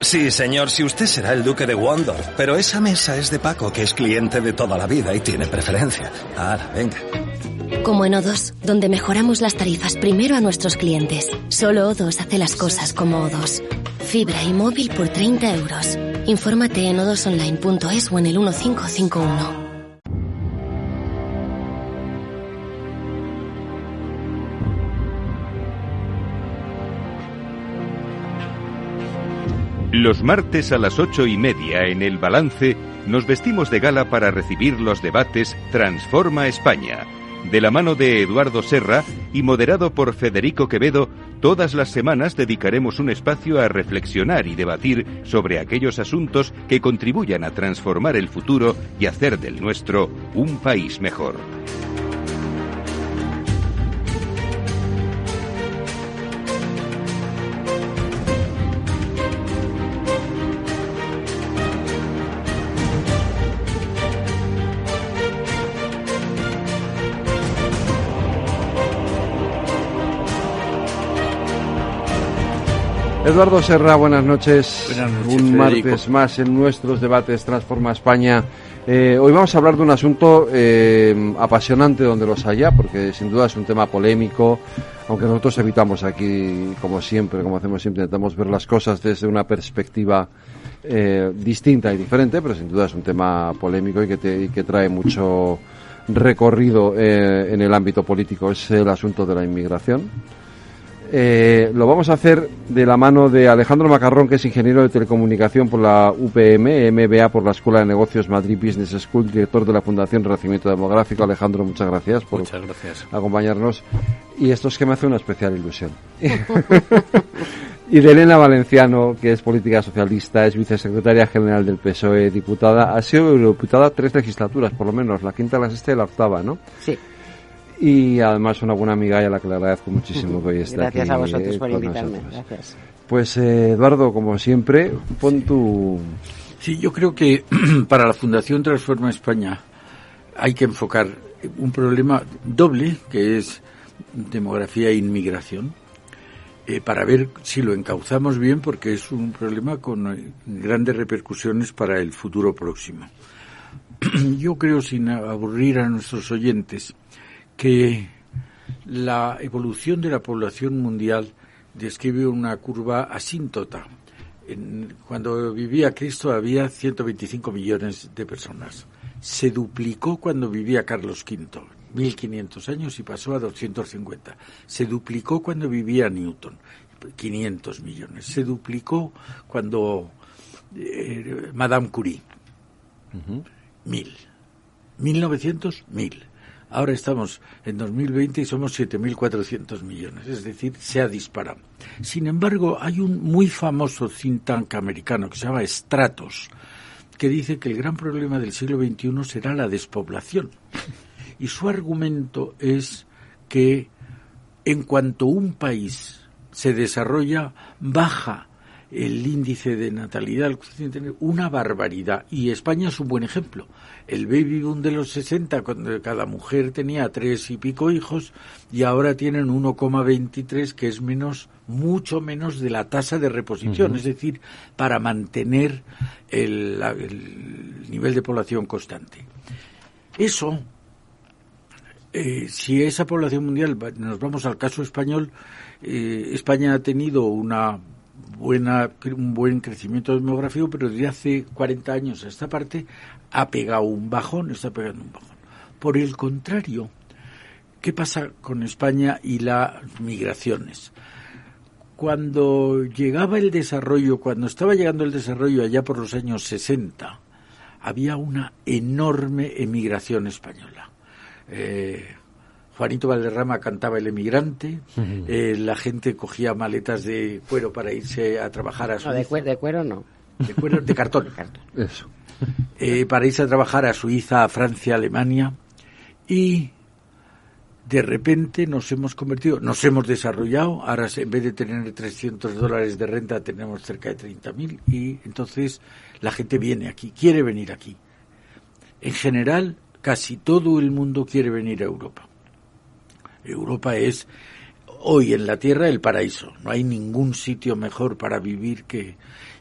Sí, señor, si usted será el duque de Wondorf, pero esa mesa es de Paco, que es cliente de toda la vida y tiene preferencia. Ahora, venga. Como en O2, donde mejoramos las tarifas primero a nuestros clientes. Solo O2 hace las cosas como O2. Fibra y móvil por 30 euros. Infórmate en o2online.es o en el 1551. Los martes a las 8:30 en El Balance nos vestimos de gala para recibir los debates Transforma España. De la mano de Eduardo Serra y moderado por Federico Quevedo, todas las semanas dedicaremos un espacio a reflexionar y debatir sobre aquellos asuntos que contribuyan a transformar el futuro y hacer del nuestro un país mejor. Eduardo Serra, buenas noches. Buenas noches, un Federico. martes más en nuestros debates Transforma España. Hoy vamos a hablar de un asunto apasionante donde los haya, porque sin duda es un tema polémico, aunque nosotros evitamos aquí, como siempre, como hacemos siempre, intentamos ver las cosas desde una perspectiva distinta y diferente, pero sin duda es un tema polémico y que trae mucho recorrido en el ámbito político. Es el asunto de la inmigración. Lo vamos a hacer de la mano de Alejandro Macarrón, que es ingeniero de telecomunicación por la UPM, MBA por la Escuela de Negocios Madrid Business School, director de la Fundación Renacimiento Demográfico. Alejandro, muchas gracias por acompañarnos. Y esto es que me hace una especial ilusión. Y de Elena Valenciano, que es política socialista, es vicesecretaria general del PSOE, diputada, ha sido eurodiputada 3 legislaturas, por lo menos, la quinta, la sexta y la octava, ¿no? Sí. Y además una buena amiga y a la que le agradezco muchísimo que hoy esté aquí. Gracias a vosotros por invitarme. Nosotros. Gracias. Pues Eduardo, como siempre, pon tu... Sí, yo creo que para la Fundación Transforma España hay que enfocar un problema doble, que es demografía e inmigración, para ver si lo encauzamos bien, porque es un problema con grandes repercusiones para el futuro próximo. Yo creo, sin aburrir a nuestros oyentes, que la evolución de la población mundial describe una curva asíntota. Cuando vivía Cristo había 125 millones de personas. Se duplicó cuando vivía Carlos V, 1500 años, y pasó a 250. Se duplicó cuando vivía Newton, 500 millones. Se duplicó cuando Madame Curie, 1000. 1900, 1000. Ahora estamos en 2020 y somos 7.400 millones, es decir, se ha disparado. Sin embargo, hay un muy famoso think tank americano que se llama Stratos, que dice que el gran problema del siglo XXI será la despoblación. Y su argumento es que en cuanto un país se desarrolla, baja el índice de natalidad, una barbaridad. Y España es un buen ejemplo. El baby boom de los 60, cuando cada mujer tenía 3 y pico hijos, y ahora tienen 1,23, que es mucho menos de la tasa de reposición. Es decir, para mantener el nivel de población constante. Eso, si esa población mundial, nos vamos al caso español, España ha tenido un buen crecimiento demográfico, pero desde hace 40 años a esta parte está pegando un bajón. Por el contrario, ¿qué pasa con España y las migraciones? Cuando estaba llegando el desarrollo allá por los años 60, había una enorme emigración española. Juanito Valderrama cantaba El emigrante, la gente cogía maletas de cuero para irse a trabajar a Suiza. No, de cuero no. De cartón. Eso. Para irse a trabajar a Suiza, a Francia, a Alemania, y de repente nos hemos desarrollado. Ahora, en vez de tener $300 de renta, tenemos cerca de 30.000, y entonces la gente viene aquí, quiere venir aquí. En general, casi todo el mundo quiere venir a Europa. Europa es hoy en la Tierra el paraíso. No hay ningún sitio mejor para vivir que...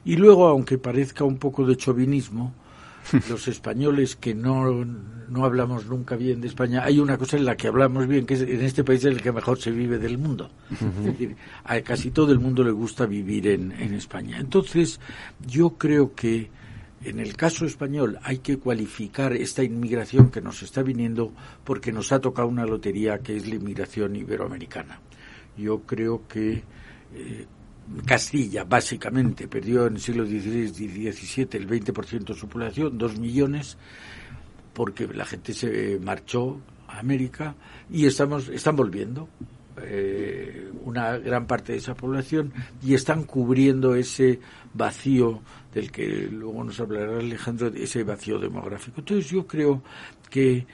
Y luego, aunque parezca un poco de chauvinismo, los españoles que no hablamos nunca bien de España, hay una cosa en la que hablamos bien, que es en este país es el que mejor se vive del mundo. Es decir, a casi todo el mundo le gusta vivir en España. Entonces, yo creo que en el caso español hay que cualificar esta inmigración que nos está viniendo porque nos ha tocado una lotería que es la inmigración iberoamericana. Yo creo que Castilla, básicamente, perdió en el siglo XVI y XVII el 20% de su población, 2 millones, porque la gente se marchó a América y están volviendo una gran parte de esa población y están cubriendo ese vacío del que luego nos hablará Alejandro, ese vacío demográfico. Entonces yo creo que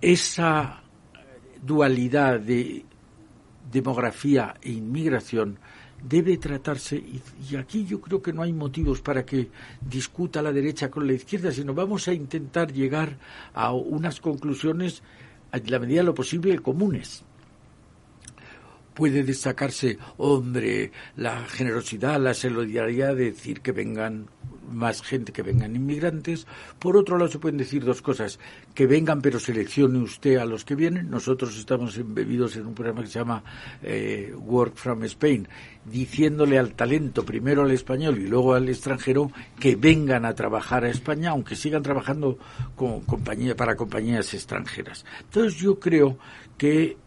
esa dualidad de demografía e inmigración debe tratarse, y aquí yo creo que no hay motivos para que discuta la derecha con la izquierda, sino vamos a intentar llegar a unas conclusiones en la medida de lo posible comunes. Puede destacarse, hombre, la generosidad, la solidaridad de decir que vengan más gente, que vengan inmigrantes. Por otro lado, se pueden decir dos cosas: que vengan, pero seleccione usted a los que vienen. Nosotros estamos embebidos en un programa que se llama Work from Spain, diciéndole al talento, primero al español y luego al extranjero, que vengan a trabajar a España, aunque sigan trabajando para compañías extranjeras. Entonces yo creo que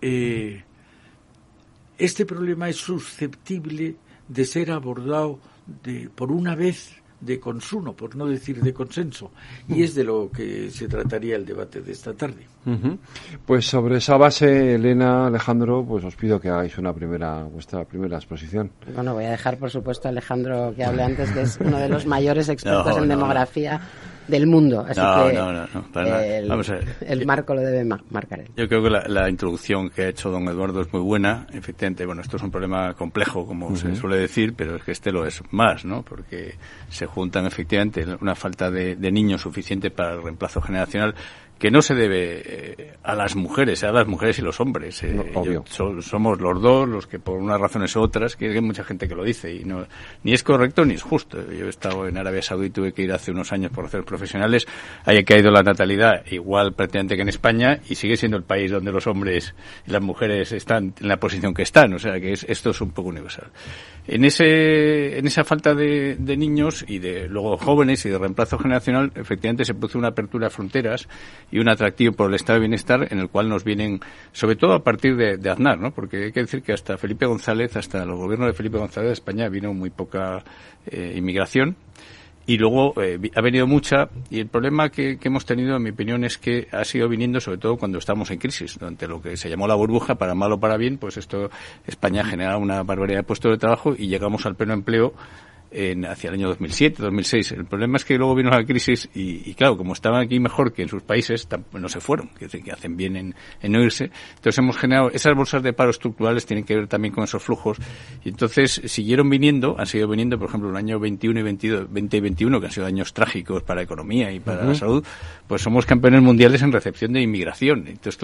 este problema es susceptible de ser abordado por una vez de consumo, por no decir de consenso, y es de lo que se trataría el debate de esta tarde. Pues sobre esa base, Elena, Alejandro, pues os pido que hagáis vuestra primera exposición. Bueno, voy a dejar, por supuesto, a Alejandro que hable antes, que es uno de los mayores expertos en demografía del mundo, así que para nada. Vamos a ver. El marco lo debe marcar él. Yo creo que la introducción que ha hecho don Eduardo es muy buena. Efectivamente, bueno, esto es un problema complejo, como se suele decir, pero es que este lo es más, ¿no? Porque se juntan efectivamente una falta de niños suficiente para el reemplazo generacional, que no se debe a las mujeres y los hombres. Obvio. Somos los dos los que, por unas razones u otras, que hay mucha gente que lo dice, y no, ni es correcto ni es justo. Yo he estado en Arabia Saudí, tuve que ir hace unos años por razones profesionales, ahí ha caído la natalidad igual prácticamente que en España, y sigue siendo el país donde los hombres y las mujeres están en la posición que están, o sea que esto es un poco universal. En esa falta de niños y de luego jóvenes y de reemplazo generacional, efectivamente se produce una apertura de fronteras y un atractivo por el estado de bienestar en el cual nos vienen, sobre todo a partir de Aznar, ¿no? Porque hay que decir que hasta Felipe González, hasta los gobiernos de Felipe González de España vino muy poca inmigración, y luego ha venido mucha, y el problema que hemos tenido, en mi opinión, es que ha sido viniendo sobre todo cuando estamos en crisis, durante lo que se llamó la burbuja, para mal o para bien, pues España genera una barbaridad de puestos de trabajo y llegamos al pleno empleo hacia el año 2007, 2006. El problema es que luego vino la crisis y claro, como estaban aquí mejor que en sus países, no se fueron, que hacen bien en no irse. Entonces hemos generado, esas bolsas de paro estructurales tienen que ver también con esos flujos, y entonces siguieron viniendo, han seguido viniendo, por ejemplo, el año 21 y 22, 20 y 21, que han sido años trágicos para la economía y para la salud, pues somos campeones mundiales en recepción de inmigración. Entonces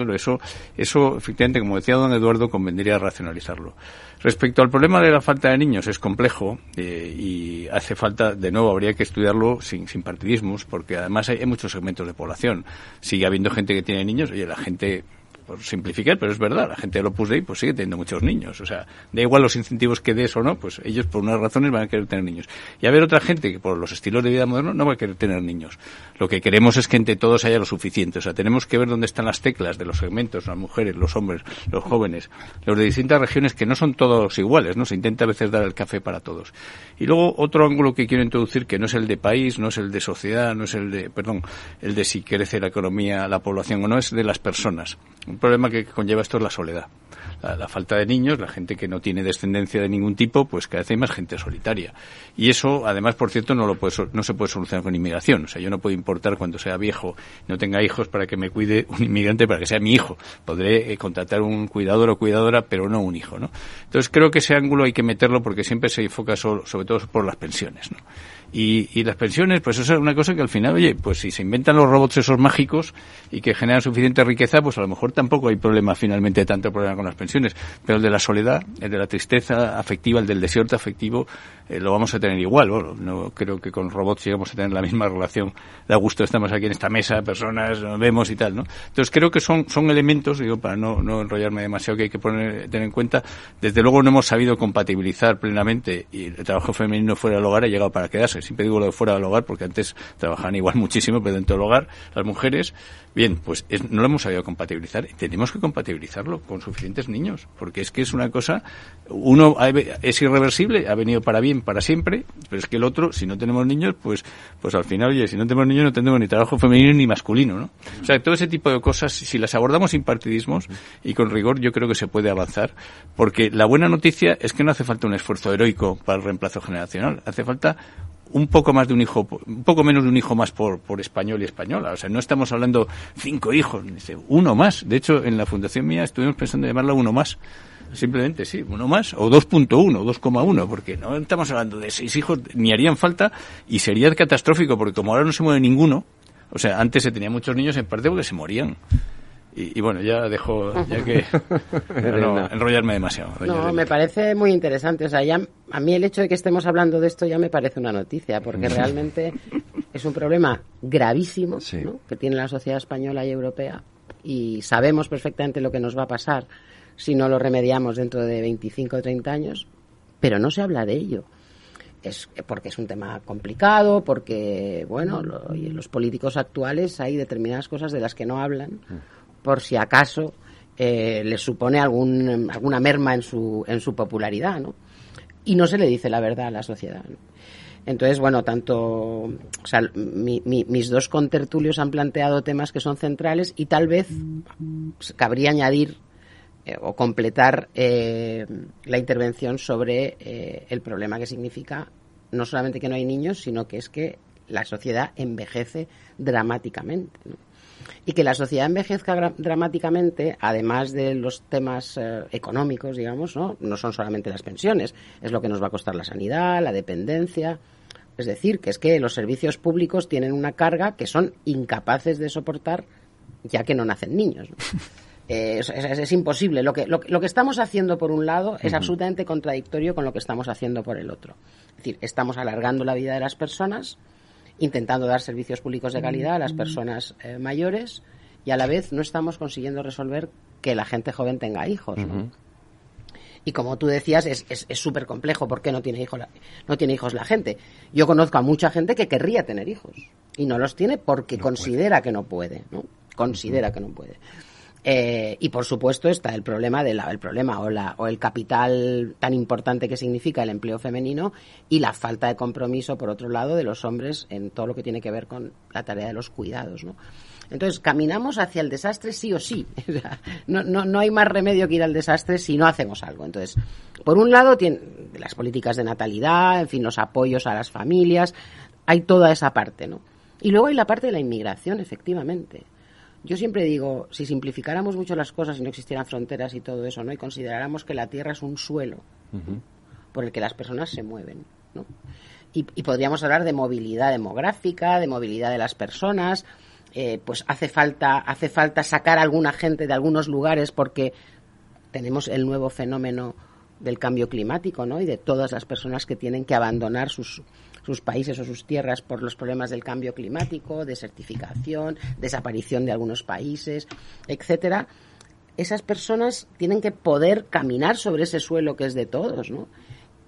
eso efectivamente, como decía don Eduardo, convendría racionalizarlo. Respecto al problema de la falta de niños, es complejo y hace falta, de nuevo, habría que estudiarlo sin partidismos, porque además hay muchos segmentos de población. Sigue habiendo gente que tiene niños, oye, la gente, por simplificar, pero es verdad, la gente del Opus Dei pues sigue teniendo muchos niños, o sea, da igual los incentivos que des o no, pues ellos por unas razones van a querer tener niños. Y a ver otra gente que por los estilos de vida modernos no va a querer tener niños. Lo que queremos es que entre todos haya lo suficiente, o sea, tenemos que ver dónde están las teclas de los segmentos, las mujeres, los hombres, los jóvenes, los de distintas regiones, que no son todos iguales, ¿no? Se intenta a veces dar el café para todos. Y luego otro ángulo que quiero introducir, que no es el de país, no es el de sociedad, no es el de si crece la economía, la población o no, es de las personas. Un problema que conlleva esto es la soledad. La falta de niños, la gente que no tiene descendencia de ningún tipo, pues cada vez hay más gente solitaria. Y eso, además, por cierto, no se puede solucionar con inmigración. O sea, yo no puedo importar cuando sea viejo, no tenga hijos, para que me cuide un inmigrante para que sea mi hijo. Podré contratar un cuidador o cuidadora, pero no un hijo, ¿no? Entonces creo que ese ángulo hay que meterlo, porque siempre se enfoca sobre todo por las pensiones, ¿no? Y las pensiones, pues eso es una cosa que al final, oye, pues si se inventan los robots esos mágicos y que generan suficiente riqueza, pues a lo mejor tampoco hay problema, finalmente, tanto problema con las pensiones. pensiones, pero el de la soledad, el de la tristeza afectiva, el del desierto afectivo, lo vamos a tener igual. Bueno, no creo que con robots sigamos a tener la misma relación. Da gusto, estamos aquí en esta mesa, personas, nos vemos y tal, ¿no? Entonces creo que son elementos, digo, para no enrollarme demasiado, que hay que tener en cuenta. Desde luego no hemos sabido compatibilizar plenamente, y el trabajo femenino fuera del hogar ha llegado para quedarse. Siempre digo lo de fuera del hogar porque antes trabajaban igual muchísimo, pero dentro del hogar las mujeres, bien, pues no lo hemos sabido compatibilizar, y tenemos que compatibilizarlo con suficientes niños, porque es que es una cosa, uno es irreversible, ha venido para bien para siempre, pero es que el otro, si no tenemos niños, pues al final, oye, si no tenemos niños no tendremos ni trabajo femenino ni masculino, ¿no? O sea, todo ese tipo de cosas, si las abordamos sin partidismos y con rigor, yo creo que se puede avanzar, porque la buena noticia es que no hace falta un esfuerzo heroico para el reemplazo generacional, hace falta un poco más de un hijo, un poco menos de un hijo más por español y española. O sea, no estamos hablando 5 hijos, dice uno más. De hecho, en la fundación mía estuvimos pensando en llamarla uno más. Simplemente, sí, uno más, o 2.1, 2,1, porque no estamos hablando de 6 hijos, ni harían falta, y sería catastrófico, porque como ahora no se mueve ninguno, o sea, antes se tenía muchos niños en parte porque se morían. Y bueno, ya dejo, ya que no enrollarme demasiado. No, me parece muy interesante. O sea, ya a mí el hecho de que estemos hablando de esto ya me parece una noticia, porque realmente es un problema gravísimo, sí, ¿no?, que tiene la sociedad española y europea, y sabemos perfectamente lo que nos va a pasar si no lo remediamos dentro de 25 o 30 años, pero no se habla de ello. Es porque es un tema complicado, porque, bueno, los políticos actuales hay determinadas cosas de las que no hablan, por si acaso les supone alguna merma en su popularidad, ¿no? Y no se le dice la verdad a la sociedad, ¿no? Entonces, bueno, o sea, mis dos contertulios han planteado temas que son centrales, y tal vez cabría añadir o completar la intervención sobre el problema que significa no solamente que no hay niños, sino que es que la sociedad envejece dramáticamente, ¿no? Y que la sociedad envejezca dramáticamente, además de los temas económicos, digamos, ¿no? No son solamente las pensiones, es lo que nos va a costar la sanidad, la dependencia. Es decir, que es que los servicios públicos tienen una carga que son incapaces de soportar, ya que no nacen niños, ¿no? Es imposible. Lo que estamos haciendo por un lado es absolutamente contradictorio con lo que estamos haciendo por el otro. Es decir, estamos alargando la vida de las personas, intentando dar servicios públicos de calidad a las personas mayores, y a la vez no estamos consiguiendo resolver que la gente joven tenga hijos, ¿no? Y como tú decías, es súper complejo. ¿Por qué no tiene hijos la gente? Yo conozco a mucha gente que querría tener hijos y no los tiene porque considera que no puede, ¿no? Considera que no puede. Y por supuesto está el problema o el capital tan importante que significa el empleo femenino, y la falta de compromiso, por otro lado, de los hombres en todo lo que tiene que ver con la tarea de los cuidados, ¿no? Entonces, caminamos hacia el desastre sí o sí. No hay más remedio que ir al desastre si no hacemos algo. Entonces, por un lado, las políticas de natalidad, en fin, los apoyos a las familias, hay toda esa parte, ¿no? Y luego hay la parte de la inmigración, efectivamente. Yo siempre digo, si simplificáramos mucho las cosas y no existieran fronteras y todo eso, ¿no?, y consideráramos que la tierra es un suelo por el que las personas se mueven, ¿no? Y podríamos hablar de movilidad demográfica, de movilidad de las personas. Pues hace falta sacar a alguna gente de algunos lugares porque tenemos el nuevo fenómeno del cambio climático, ¿no?, y de todas las personas que tienen que abandonar sus países o sus tierras por los problemas del cambio climático, desertificación, desaparición de algunos países, etcétera. Esas personas tienen que poder caminar sobre ese suelo que es de todos, ¿no?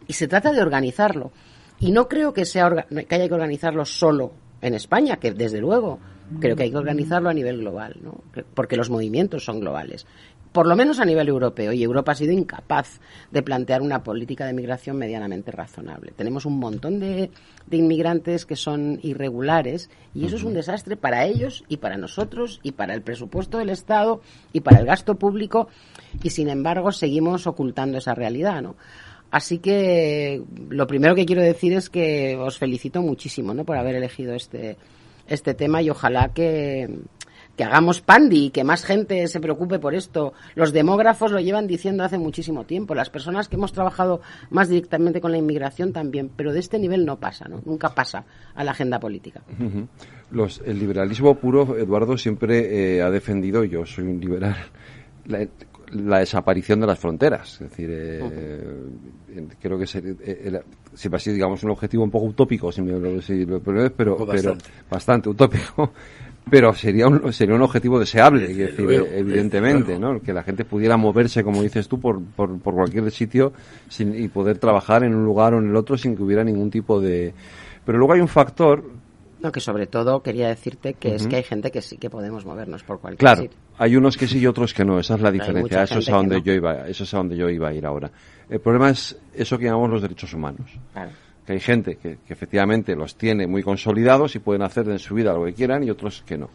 Y se trata de organizarlo. Y no creo que haya que organizarlo solo en España, que desde luego creo que hay que organizarlo a nivel global, ¿no? Porque los movimientos son globales, por lo menos a nivel europeo, y Europa ha sido incapaz de plantear una política de migración medianamente razonable. Tenemos un montón de inmigrantes que son irregulares, y eso es un desastre para ellos y para nosotros y para el presupuesto del Estado y para el gasto público, y sin embargo seguimos ocultando esa realidad, ¿no? Así que lo primero que quiero decir es que os felicito muchísimo, ¿no?, por haber elegido este tema, y ojalá que hagamos pandi y que más gente se preocupe por esto. Los demógrafos lo llevan diciendo hace muchísimo tiempo, las personas que hemos trabajado más directamente con la inmigración también, pero de este nivel no pasa, ¿no? Nunca pasa a la agenda política. El liberalismo puro, Eduardo, siempre ha defendido, yo soy un liberal, la desaparición de las fronteras. Es decir, creo que siempre ha sido, digamos, un objetivo un poco utópico, si lo permites, pero bastante utópico. Pero sería un objetivo deseable, es decir, evidentemente, ¿no? Que la gente pudiera moverse, como dices tú, por cualquier sitio y poder trabajar en un lugar o en el otro sin que hubiera ningún tipo de... Pero luego hay un factor... No, que sobre todo quería decirte que es que hay gente que sí que podemos movernos por cualquier sitio. Claro, hay unos que sí y otros que no, esa es la diferencia, eso es a donde yo iba a ir ahora. El problema es eso que llamamos los derechos humanos. Claro. Que hay gente que efectivamente los tiene muy consolidados y pueden hacer en su vida lo que quieran y otros que no.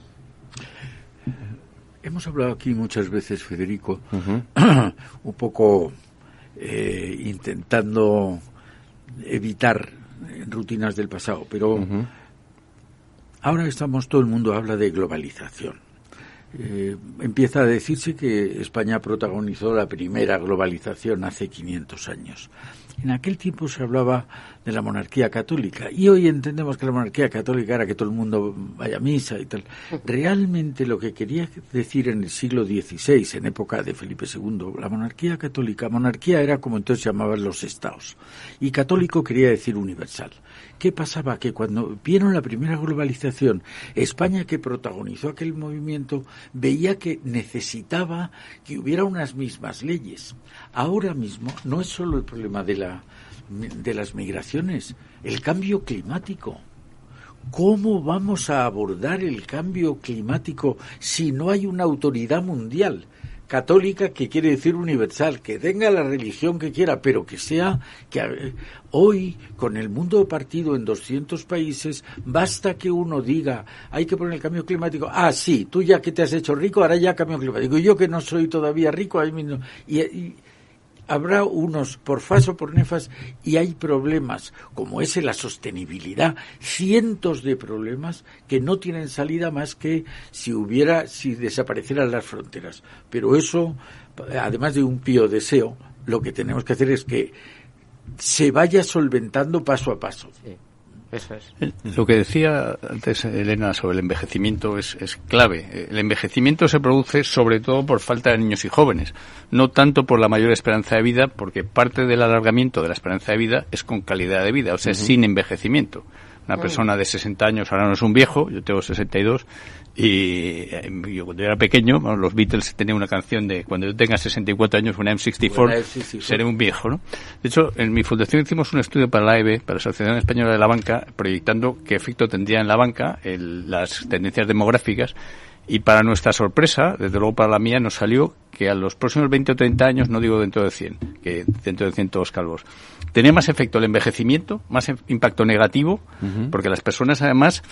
Hemos hablado aquí muchas veces, Federico, un poco intentando evitar rutinas del pasado, pero ahora todo el mundo habla de globalización. Empieza a decirse que España protagonizó la primera globalización hace 500 años. En aquel tiempo se hablaba de la monarquía católica y hoy entendemos que la monarquía católica era que todo el mundo vaya a misa y tal. Realmente lo que quería decir en el siglo XVI, en época de Felipe II, la monarquía católica, monarquía era como entonces llamaban los estados y católico quería decir universal. ¿Qué pasaba? Que cuando vieron la primera globalización, España, que protagonizó aquel movimiento, veía que necesitaba que hubiera unas mismas leyes. Ahora mismo no es solo el problema de las migraciones, el cambio climático. ¿Cómo vamos a abordar el cambio climático si no hay una autoridad mundial? Católica, que quiere decir universal, que tenga la religión que quiera, pero que sea que hoy, con el mundo partido en 200 países, basta que uno diga, hay que poner el cambio climático. Ah, sí, tú ya que te has hecho rico, ahora ya cambio climático. Y yo que no soy todavía rico, ahí mismo. Y habrá unos por fas o por nefas y hay problemas como ese, la sostenibilidad, cientos de problemas que no tienen salida más que si desaparecieran las fronteras. Pero eso, además de un pío deseo, lo que tenemos que hacer es que se vaya solventando paso a paso. Sí. Eso es. Lo que decía antes Elena sobre el envejecimiento es clave. El envejecimiento se produce sobre todo por falta de niños y jóvenes, no tanto por la mayor esperanza de vida, porque parte del alargamiento de la esperanza de vida es con calidad de vida, o sea, sin envejecimiento. Una persona de 60 años ahora no es un viejo, yo tengo 62, y yo cuando era pequeño, los Beatles tenían una canción de cuando yo tenga 64 años, when I'm 64, seré un viejo, ¿no? De hecho, en mi fundación hicimos un estudio para la AEB, para la Asociación Española de la Banca, proyectando qué efecto tendría en la banca las tendencias demográficas, y para nuestra sorpresa, desde luego para la mía, nos salió que a los próximos 20 o 30 años, no digo dentro de 100, que dentro de 100 todos calvos, tenía más efecto el envejecimiento, más impacto negativo, porque las personas además,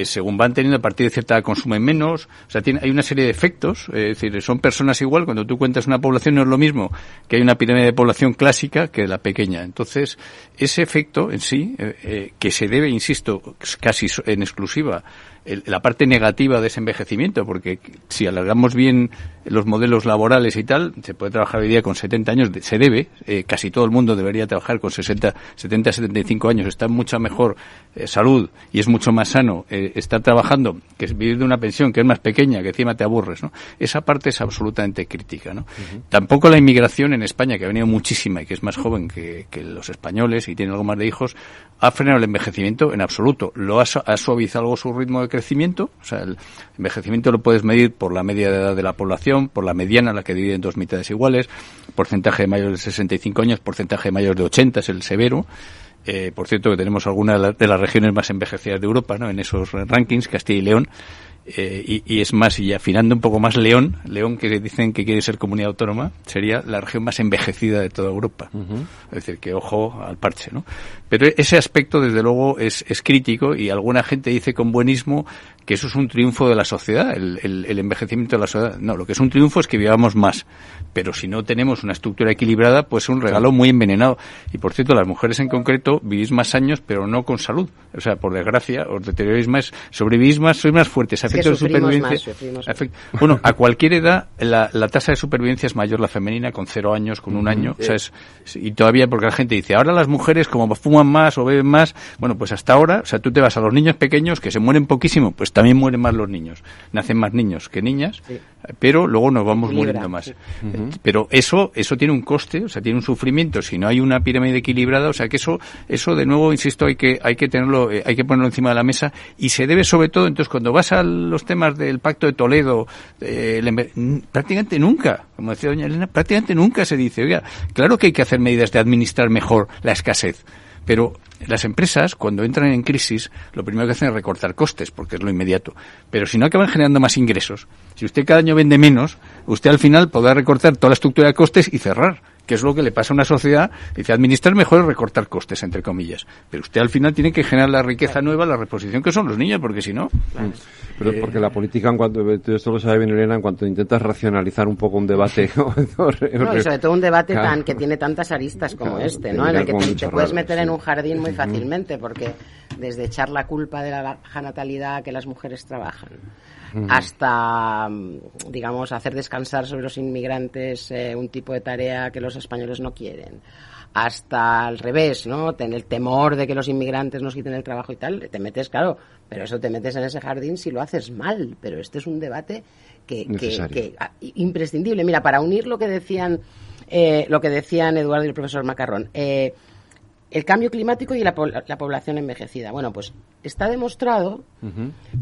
según van teniendo a partir de cierta edad, consumen menos, o sea, hay una serie de efectos, es decir, son personas igual, cuando tú cuentas una población no es lo mismo que hay una pirámide de población clásica que la pequeña. Entonces, ese efecto en sí, que se debe, insisto, casi en exclusiva, la parte negativa de ese envejecimiento, porque si alargamos bien los modelos laborales y tal, se puede trabajar hoy día con 70 años, se debe, casi todo el mundo debería trabajar con 70, 75 años, está en mucha mejor salud y es mucho más sano estar trabajando que vivir de una pensión que es más pequeña, que encima te aburres, ¿no? Esa parte es absolutamente crítica, ¿no? Tampoco la inmigración en España, que ha venido muchísima y que es más joven que los españoles y tiene algo más de hijos, ha frenado el envejecimiento en absoluto. Lo ha suavizado algo su ritmo de crecimiento, o sea, el envejecimiento lo puedes medir por la media de edad de la población, por la mediana, la que divide en dos mitades iguales, porcentaje de mayores de 65 años, porcentaje de mayores de 80 es el severo. Por cierto, que tenemos algunas de las regiones más envejecidas de Europa, ¿no? En esos rankings, Castilla y León. Y es más, y afinando un poco más, León, que dicen que quiere ser comunidad autónoma, sería la región más envejecida de toda Europa. Es decir, que ojo al parche, ¿no? Pero ese aspecto, desde luego, es crítico, y alguna gente dice con buenismo que eso es un triunfo de la sociedad, el envejecimiento de la sociedad. No, lo que es un triunfo es que vivamos más. Pero si no tenemos una estructura equilibrada, pues es un regalo muy envenenado. Y por cierto, las mujeres en concreto vivís más años, pero no con salud. O sea, por desgracia, os deterioráis más, sobrevivís más, sois más fuertes a efectos de supervivencia. Bueno, a cualquier edad la tasa de supervivencia es mayor la femenina, con 0 años, con 1 año. O sea, y todavía porque la gente dice, ahora las mujeres como fuman más o beben más, bueno, pues hasta ahora, o sea, tú te vas a los niños pequeños que se mueren poquísimo, pues también mueren más los niños. Nacen más niños que niñas, pero luego nos vamos muriendo más. Sí. Pero eso tiene un coste, o sea, tiene un sufrimiento si no hay una pirámide equilibrada, o sea, que eso de nuevo, insisto, hay que tenerlo, hay que ponerlo encima de la mesa, y se debe sobre todo, entonces, cuando vas a los temas del Pacto de Toledo, prácticamente nunca, como decía doña Elena, prácticamente nunca se dice, oiga, claro que hay que hacer medidas de administrar mejor la escasez, pero las empresas, cuando entran en crisis, lo primero que hacen es recortar costes, porque es lo inmediato. Pero si no acaban generando más ingresos, si usted cada año vende menos, usted al final podrá recortar toda la estructura de costes y cerrar, que es lo que le pasa a una sociedad. Dice, administrar mejor es recortar costes, entre comillas. Pero usted al final tiene que generar la riqueza nueva, la reposición que son los niños, porque si no... Pero porque la política, en cuanto, esto lo sabe bien Elena, en cuanto intentas racionalizar un poco un debate... No, y sobre todo un debate que tiene tantas aristas como este, ¿no? En el que te puedes meter en un jardín muy fácilmente, porque desde echar la culpa de la baja natalidad a que las mujeres trabajan, hasta, digamos, hacer descansar sobre los inmigrantes un tipo de tarea que los españoles no quieren, hasta al revés, ¿no? Tener el temor de que los inmigrantes nos quiten el trabajo y tal, te metes, claro, pero eso te metes en ese jardín si lo haces mal, pero este es un debate que imprescindible. Mira, para unir lo que decían Eduardo y el profesor Macarrón, el cambio climático y la población envejecida. Bueno, pues está demostrado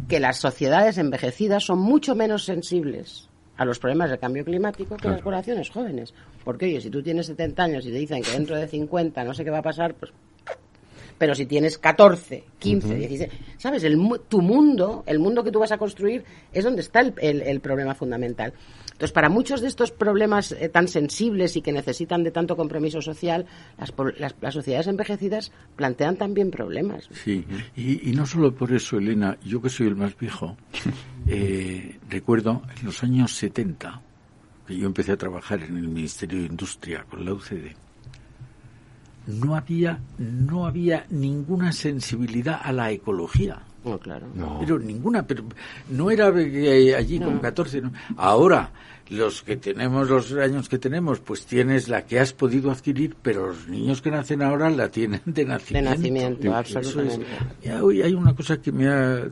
que las sociedades envejecidas son mucho menos sensibles a los problemas del cambio climático que las poblaciones jóvenes. Porque, oye, si tú tienes 70 años y te dicen que dentro de 50 no sé qué va a pasar, pues... Pero si tienes 14, 15, 16... ¿Sabes? Tu mundo, el mundo que tú vas a construir, es donde está el problema fundamental. Entonces, para muchos de estos problemas tan sensibles y que necesitan de tanto compromiso social, las sociedades envejecidas plantean también problemas. Sí, y no solo por eso, Elena, yo que soy el más viejo, recuerdo en los años 70, que yo empecé a trabajar en el Ministerio de Industria con la UCD, no había ninguna sensibilidad a la ecología. No, claro. No. Pero ninguna, pero no era allí con 14. No. Ahora, los que tenemos los años que tenemos, pues tienes la que has podido adquirir, pero los niños que nacen ahora la tienen de nacimiento. De nacimiento, absolutamente. Hoy hay una cosa que me ha...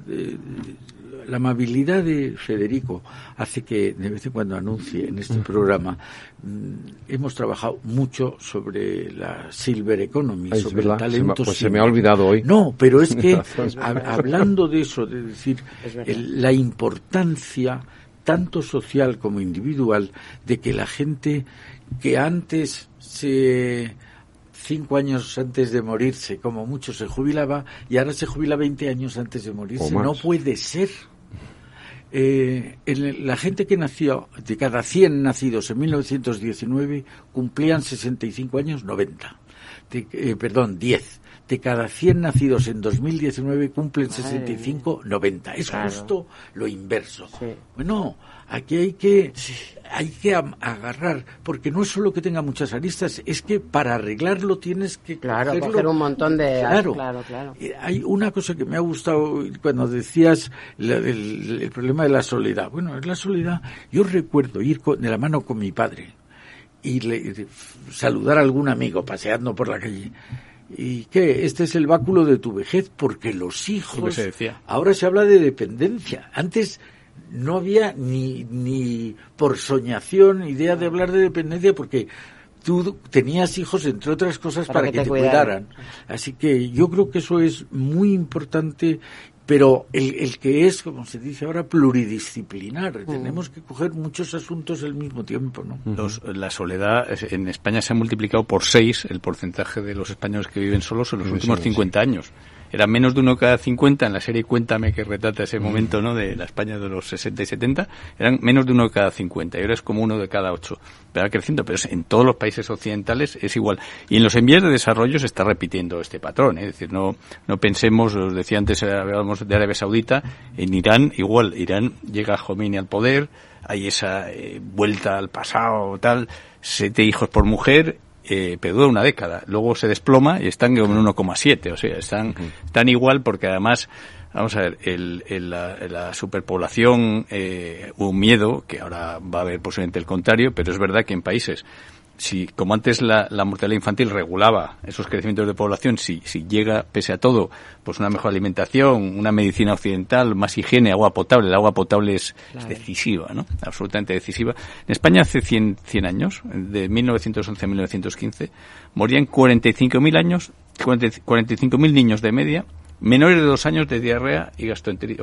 la amabilidad de Federico hace que de vez en cuando anuncie en este programa. Hemos trabajado mucho sobre la Silver Economy, sobre el talento. Se me ha olvidado hoy. No, pero es que hablando de eso, de decir la importancia tanto social como individual de que la gente que antes 5 años antes de morirse, como mucho, se jubilaba y ahora se jubila 20 años antes de morirse. No puede ser. La gente que nació, de cada 100 nacidos en 1919, cumplían 65 años, 90. 10. De cada 100 nacidos en 2019 cumplen 65, 90. Es justo lo inverso. Sí. Bueno, aquí hay que agarrar, porque no es solo que tenga muchas aristas, es que para arreglarlo tienes que coger un montón de... Claro. Hay una cosa que me ha gustado cuando decías el problema de la soledad. Bueno, la soledad, yo recuerdo ir de la mano con mi padre y saludar a algún amigo paseando por la calle. ¿Y qué? Este es el báculo de tu vejez, porque los hijos... Ahora se habla de dependencia. Antes no había ni por soñación idea de hablar de dependencia, porque tú tenías hijos, entre otras cosas, para que te cuidaran. Así que yo creo que eso es muy importante, pero el que es, como se dice ahora, pluridisciplinar. Tenemos que coger muchos asuntos al mismo tiempo, ¿no? La soledad, en España se ha multiplicado por 6 el porcentaje de los españoles que viven solos en los últimos 50 años. Era menos de 1 cada 50 en la serie Cuéntame, que retrata ese momento, ¿no?, de la España de los 60 y 70, eran menos de 1 cada 50, y ahora es como 1 de cada 8. Pero va creciendo, pero en todos los países occidentales es igual. Y en los envíos de desarrollo se está repitiendo este patrón, Es decir, no pensemos, os decía antes, hablábamos de Arabia Saudita, en Irán igual, Irán llega Khomeini al poder, hay esa vuelta al pasado, tal, 7 hijos por mujer, pero dura una década, luego se desploma y están en 1,7, o sea, están igual, porque además Vamos a ver, la superpoblación, un miedo, que ahora va a haber posiblemente el contrario, pero es verdad que en países, si como antes la mortalidad infantil regulaba esos crecimientos de población, si llega, pese a todo, pues una mejor alimentación, una medicina occidental, más higiene, agua potable, el agua potable es decisiva, ¿no? Absolutamente decisiva. En España hace 100 años, de 1911 a 1915, morían 45.000 niños de media, menores de 2 años de diarrea y gastroenteritis.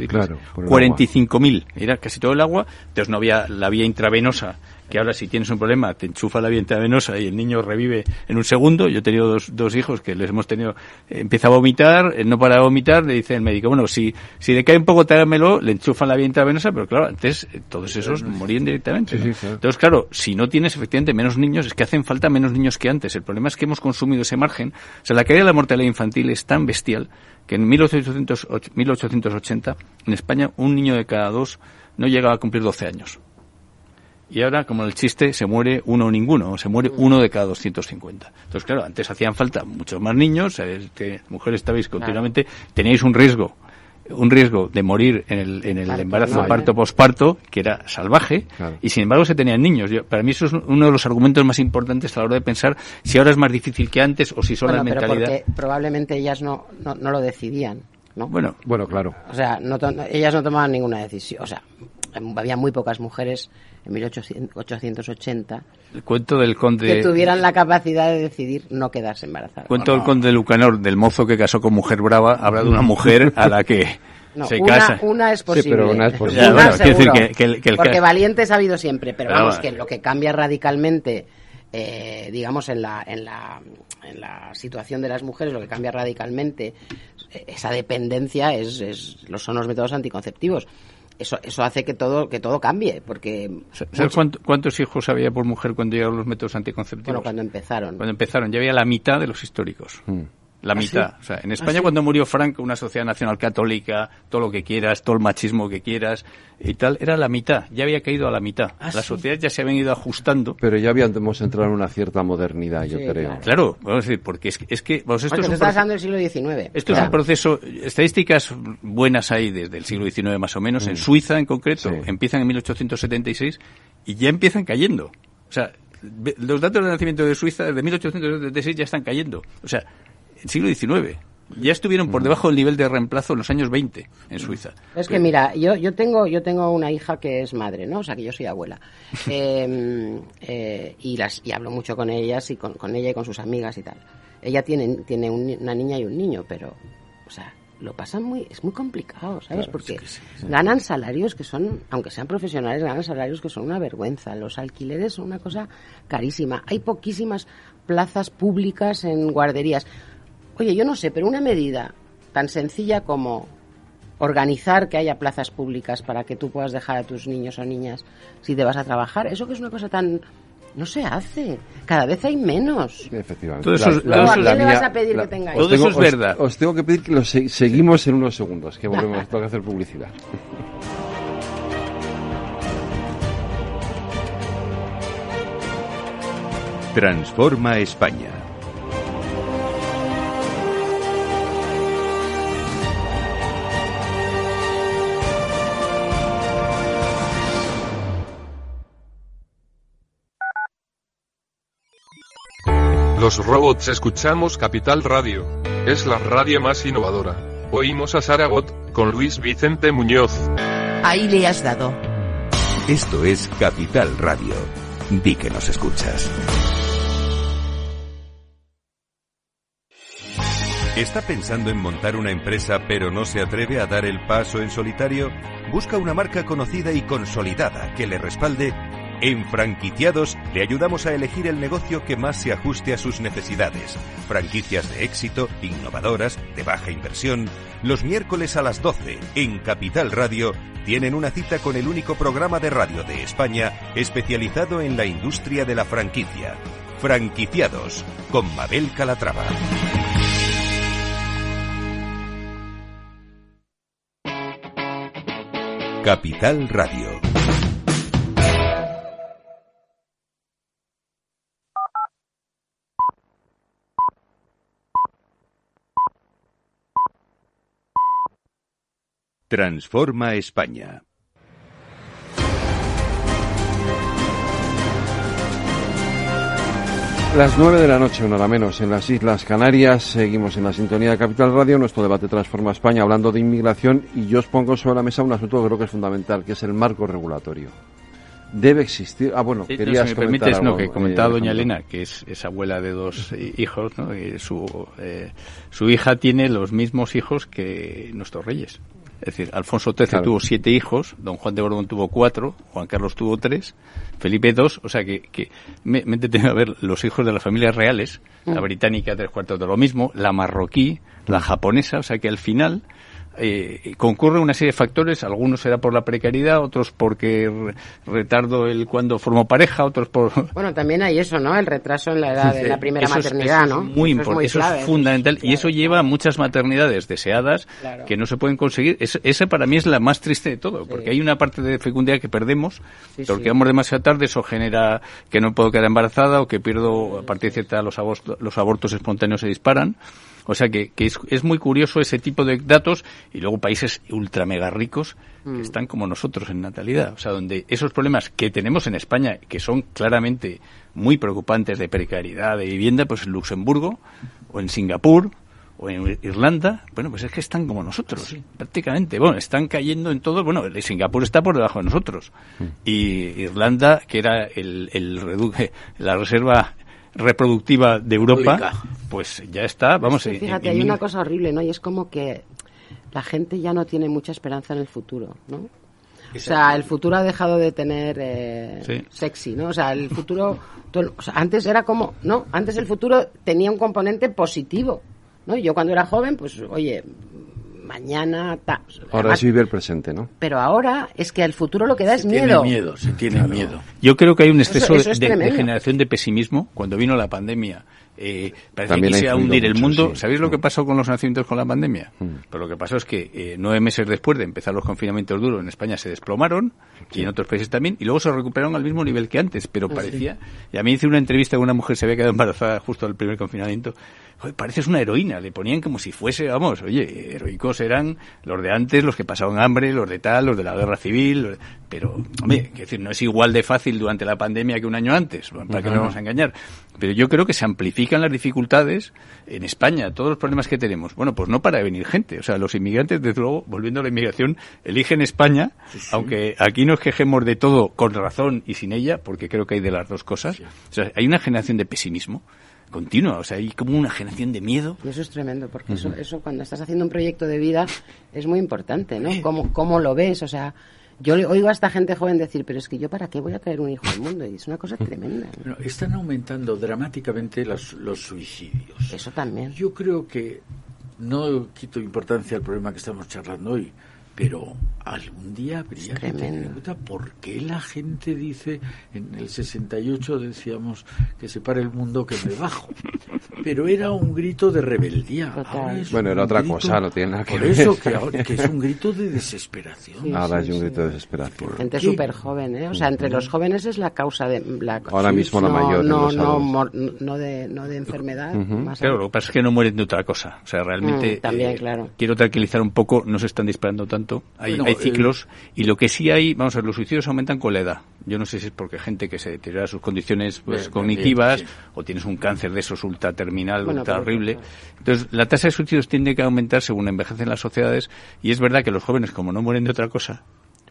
Claro, 45.000. Era casi todo el agua. Entonces no había la vía intravenosa, que ahora si tienes un problema te enchufa la vía intravenosa y el niño revive en un segundo. Yo he tenido dos hijos que les hemos tenido, empieza a vomitar, no para de vomitar, le dice el médico, bueno, si decae un poco, tráemelo, le enchufan la vía intravenosa, pero claro, antes todos esos morían directamente, ¿no? Sí, claro. Entonces, claro, si no tienes efectivamente menos niños, es que hacen falta menos niños que antes. El problema es que hemos consumido ese margen. O sea, la caída de la mortalidad infantil es tan bestial que en 1880, en España, un niño de cada 2 no llegaba a cumplir 12 años. Y ahora, como en el chiste, se muere uno o ninguno, se muere uno de cada 250. Entonces, claro, antes hacían falta muchos más niños, mujeres estabais continuamente, teníais un riesgo de morir en el embarazo, parto, posparto, que era salvaje, y sin embargo se tenían niños. Para mí eso es uno de los argumentos más importantes a la hora de pensar si ahora es más difícil que antes o si son la mentalidad. Pero porque probablemente ellas no lo decidían, ¿no? Bueno, claro. O sea, ellas no tomaban ninguna decisión. O sea, había muy pocas mujeres en 1880 el cuento del conde que tuvieran la capacidad de decidir no quedarse embarazadas. El cuento del conde de Lucanor, del mozo que casó con mujer brava, habla de una mujer a la que se casa. Una es posible. Sí, pero una es posible. Una seguro, decir que porque valientes ha habido siempre, pero vamos, que lo que cambia radicalmente, digamos, en la situación de las mujeres, lo que cambia radicalmente esa dependencia son los métodos anticonceptivos. Eso hace que todo cambie, porque... ¿Sabes cuántos hijos había por mujer cuando llegaron los métodos anticonceptivos? Bueno, cuando empezaron ya había la mitad de los históricos. La mitad. ¿Sí? O sea, en España cuando murió Franco, una sociedad nacional católica, todo lo que quieras, todo el machismo que quieras y tal, era la mitad. Ya había caído a la mitad. Las sociedades ya se habían ido ajustando. Pero ya habíamos entrado en una cierta modernidad, yo creo. Claro, vamos a decir, porque es que vamos, esto se está pasando el siglo XIX. Esto es un proceso, estadísticas buenas hay desde el siglo XIX más o menos, en Suiza en concreto, empiezan en 1876 y ya empiezan cayendo. O sea, los datos de nacimiento de Suiza desde 1876 ya están cayendo. O sea, siglo XIX. Ya estuvieron por debajo del nivel de reemplazo en los años 20 en Suiza. Es que mira, yo tengo una hija que es madre, ¿no? O sea, que yo soy abuela. Y hablo mucho con ellas y con ella y con sus amigas y tal. Ella tiene una niña y un niño, pero, o sea, lo pasan es muy complicado, ¿sabes? Claro, porque ganan salarios que son, aunque sean profesionales, ganan salarios que son una vergüenza. Los alquileres son una cosa carísima. Hay poquísimas plazas públicas en guarderías. Oye, yo no sé, pero una medida tan sencilla como organizar que haya plazas públicas para que tú puedas dejar a tus niños o niñas si te vas a trabajar, eso que es una cosa tan... No se hace. Cada vez hay menos. Efectivamente. ¿A quién le vas a pedir que tenga todo eso es verdad. Os tengo que pedir que lo seguimos en unos segundos, que volvemos, tengo que hacer publicidad. Transforma España. Los robots escuchamos Capital Radio. Es la radio más innovadora. Oímos a Saragot, con Luis Vicente Muñoz. Ahí le has dado. Esto es Capital Radio. Di que nos escuchas. ¿Está pensando en montar una empresa pero no se atreve a dar el paso en solitario? Busca una marca conocida y consolidada que le respalde. En Franquiciados le ayudamos a elegir el negocio que más se ajuste a sus necesidades. Franquicias de éxito, innovadoras, de baja inversión. Los miércoles a las 12 en Capital Radio tienen una cita con el único programa de radio de España especializado en la industria de la franquicia. Franquiciados con Mabel Calatrava. Capital Radio. Transforma España. Las 9 de la noche, una hora menos, en las Islas Canarias. Seguimos en la sintonía de Capital Radio. Nuestro debate Transforma España, hablando de inmigración. Y yo os pongo sobre la mesa un asunto que creo que es fundamental, que es el marco regulatorio. Debe existir... bueno, sí, querías si me permites, algo, que comentaba doña Elena, que es abuela de 2 hijos, ¿no? Y su hija tiene los mismos hijos que nuestros reyes. Es decir, Alfonso XIII tuvo 7 hijos, don Juan de Borbón tuvo 4, Juan Carlos tuvo 3, Felipe 2, o sea que métete a ver los hijos de las familias reales, la británica 3/4 de lo mismo, la marroquí, la japonesa, o sea que al final concurre una serie de factores, algunos será por la precariedad, otros porque retardo cuando formó pareja, otros por... Bueno, también hay eso, ¿no? El retraso en la edad de la primera maternidad, ¿no? Muy importante, eso es fundamental, y eso lleva a muchas maternidades deseadas que no se pueden conseguir. Esa para mí es la más triste de todo, porque hay una parte de fecundidad que perdemos, porque vamos demasiado tarde, eso genera que no puedo quedar embarazada o que pierdo, a partir de cierta edad los abortos espontáneos se disparan. O sea que es muy curioso ese tipo de datos, y luego países ultra mega ricos que están como nosotros en natalidad. O sea, donde esos problemas que tenemos en España, que son claramente muy preocupantes de precariedad, de vivienda, pues en Luxemburgo o en Singapur o en Irlanda, bueno, pues es que están como nosotros, prácticamente. Bueno, están cayendo en todo. Bueno, Singapur está por debajo de nosotros. Y Irlanda, que era la reserva reproductiva de Europa, pues ya está, vamos. Fíjate, hay una cosa horrible, ¿no? Y es como que la gente ya no tiene mucha esperanza en el futuro, ¿no? O sea, el futuro ha dejado de tener sexy, ¿no? O sea, el futuro... antes era como... No, antes el futuro tenía un componente positivo, ¿no? Yo cuando era joven, pues, oye... mañana... Ahora es vivir el presente, ¿no? Pero ahora es que el futuro lo que da es miedo. Se tiene miedo. Yo creo que hay un exceso eso de generación de pesimismo. Cuando vino la pandemia, parece que se iba a hundir el mundo. Sí. ¿Sabéis lo que pasó con los nacimientos con la pandemia? Pues lo que pasó es que 9 meses después de empezar los confinamientos duros, en España se desplomaron, y en otros países también, y luego se recuperaron al mismo nivel que antes, pero parecía... Y a mí hice una entrevista con una mujer que se había quedado embarazada justo al primer confinamiento. Joder, pareces una heroína, le ponían como si fuese, vamos, oye, heroicos eran los de antes, los que pasaban hambre, los de tal, los de la guerra civil, pero, hombre, es decir, no es igual de fácil durante la pandemia que un año antes, para que no nos vamos a engañar, pero yo creo que se amplifican las dificultades en España, todos los problemas que tenemos. Bueno, pues no para de venir gente, o sea, los inmigrantes, desde luego, volviendo a la inmigración, eligen España, aunque aquí nos quejemos de todo con razón y sin ella, porque creo que hay de las dos cosas. O sea, hay una generación de pesimismo continua, o sea, hay como una generación de miedo. Y eso es tremendo, porque eso cuando estás haciendo un proyecto de vida es muy importante, ¿no? ¿Cómo lo ves? O sea, yo oigo a esta gente joven decir, pero es que yo ¿para qué voy a traer un hijo al mundo? Y es una cosa tremenda, ¿no? Bueno, están aumentando dramáticamente los suicidios. Eso también. Yo creo que no quito importancia al problema que estamos charlando hoy, pero algún día habría que tener en cuenta por qué la gente dice, en el 68 decíamos que se pare el mundo que me bajo, pero era un grito de rebeldía. Bueno, era otra cosa, no tiene nada que ver. Por eso que es un grito de desesperación. Sí, ahora es un grito de desesperación. Gente súper joven, ¿eh? O sea, entre los jóvenes es la causa de... ahora mismo la mayor. No de enfermedad. Más claro, lo que pasa es que no mueren de otra cosa. O sea, realmente... también, claro. Quiero tranquilizar un poco, no se están disparando tanto. Hay ciclos, y lo que sí hay, vamos a ver, los suicidios aumentan con la edad. Yo no sé si es porque gente que se deteriora sus condiciones cognitivas, o tienes un cáncer de esos ultra terminal, ultra horrible. Entonces, la tasa de suicidios tiende a aumentar según envejecen las sociedades, y es verdad que los jóvenes, como no mueren de otra cosa,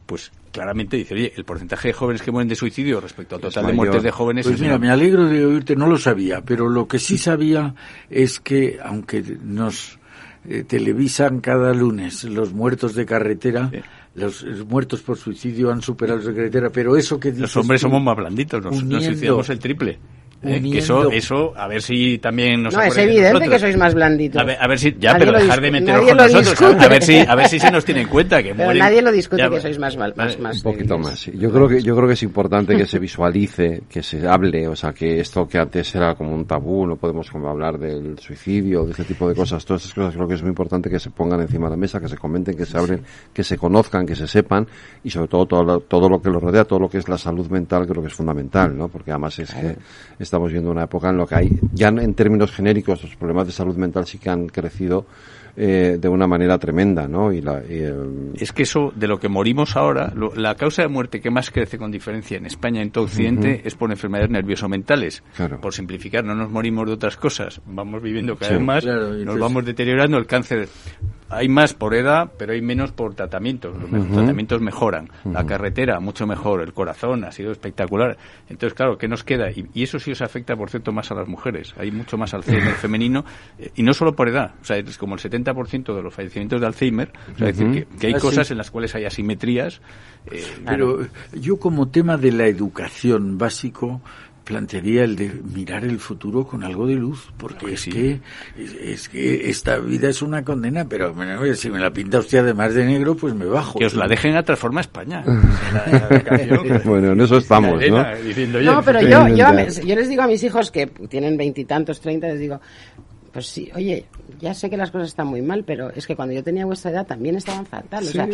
pues claramente dice, oye, el porcentaje de jóvenes que mueren de suicidio respecto al total de muertes de jóvenes... Pues mira, me alegro de oírte, no lo sabía, pero lo que sí sabía es que, aunque nos... televisan cada lunes los muertos de carretera, los muertos por suicidio han superado los de carretera, pero eso que dices, los hombres somos más blanditos, nos suicidamos el triple. Que eso, a ver si también nos... No, es evidente que sois más blanditos. A ver si... Ya, nadie pero dejar de meteros con nosotros. A ver si se nos tiene en cuenta que pero mueren... nadie lo discute, que sois más un poquito más. Sí. Yo creo que es importante que se visualice, que se hable, o sea, que esto que antes era como un tabú, no podemos como hablar del suicidio, de este tipo de cosas, todas esas cosas creo que es muy importante que se pongan encima de la mesa, que se comenten, que se abren, que se conozcan, que se sepan, y sobre todo todo lo que lo rodea, todo lo que es la salud mental, creo que es fundamental, ¿no? Porque además es que estamos viendo una época en la que hay, ya en términos genéricos, los problemas de salud mental sí que han crecido de una manera tremenda, ¿no? Es que eso, de lo que morimos ahora, la causa de muerte que más crece con diferencia en España y en todo Occidente es por enfermedades nervioso-mentales. Claro. Por simplificar, no nos morimos de otras cosas, vamos viviendo cada vez más, claro, nos vamos deteriorando. El cáncer, hay más por edad, pero hay menos por tratamientos. Los tratamientos mejoran. La carretera, mucho mejor. El corazón ha sido espectacular. Entonces, claro, ¿qué nos queda? Y eso sí os afecta, por cierto, más a las mujeres. Hay mucho más Alzheimer femenino, y no solo por edad. O sea, es como el 70% de los fallecimientos de Alzheimer. O sea, es decir, que hay cosas en las cuales hay asimetrías. Pero yo, como tema de la educación básico, plantearía el de mirar el futuro con algo de luz, porque es que esta vida es una condena, pero bueno, si me la pinta usted además de negro, pues me bajo. Que os la dejen a Transforma España. Bueno, en eso estamos, ¿no? Diciendo, no, pero yo les digo a mis hijos que tienen 20 y tantos, 30, les digo, pues sí, oye, ya sé que las cosas están muy mal, pero es que cuando yo tenía vuestra edad también estaban fatal. Sí. O sea,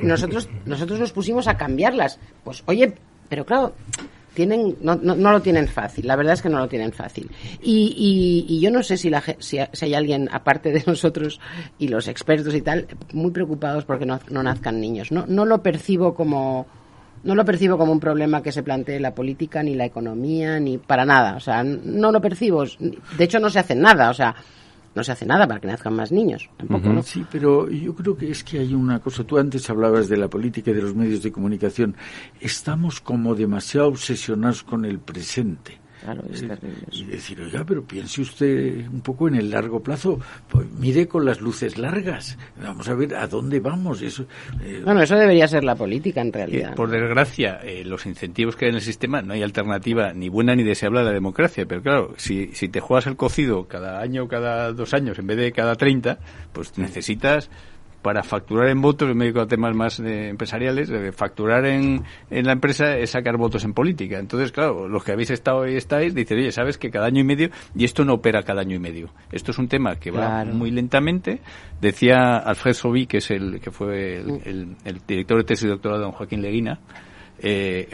nosotros nos pusimos a cambiarlas. Pues oye, pero claro, no lo tienen fácil. La verdad es que no lo tienen fácil. Y yo no sé si hay alguien, aparte de nosotros y los expertos y tal, muy preocupados porque no nazcan niños. No lo percibo como un problema que se plantee la política, ni la economía, ni para nada. O sea, no lo percibo. De hecho, no se hace nada. O sea, no se hace nada para que nazcan más niños. Tampoco, ¿no? Sí, pero yo creo que es que hay una cosa. Tú antes hablabas de la política y de los medios de comunicación. Estamos como demasiado obsesionados con el presente. Claro, es terrible. Y decir, oiga, pero piense usted un poco en el largo plazo. Pues mire con las luces largas. Vamos a ver a dónde vamos. Eso, bueno, eso debería ser la política, en realidad. Por desgracia, los incentivos que hay en el sistema, no hay alternativa ni buena ni deseable a la democracia. Pero claro, si te juegas el cocido cada año, cada 2 años, en vez de cada 30, pues necesitas, para facturar en votos, en medio de temas más empresariales, facturar en la empresa es sacar votos en política. Entonces, claro, los que habéis estado y estáis, dicen, oye, sabes que cada año y medio, y esto no opera cada año y medio. Esto es un tema que va muy lentamente. Decía Alfred Sobí, que es el director de tesis de doctorado, don Joaquín Leguina,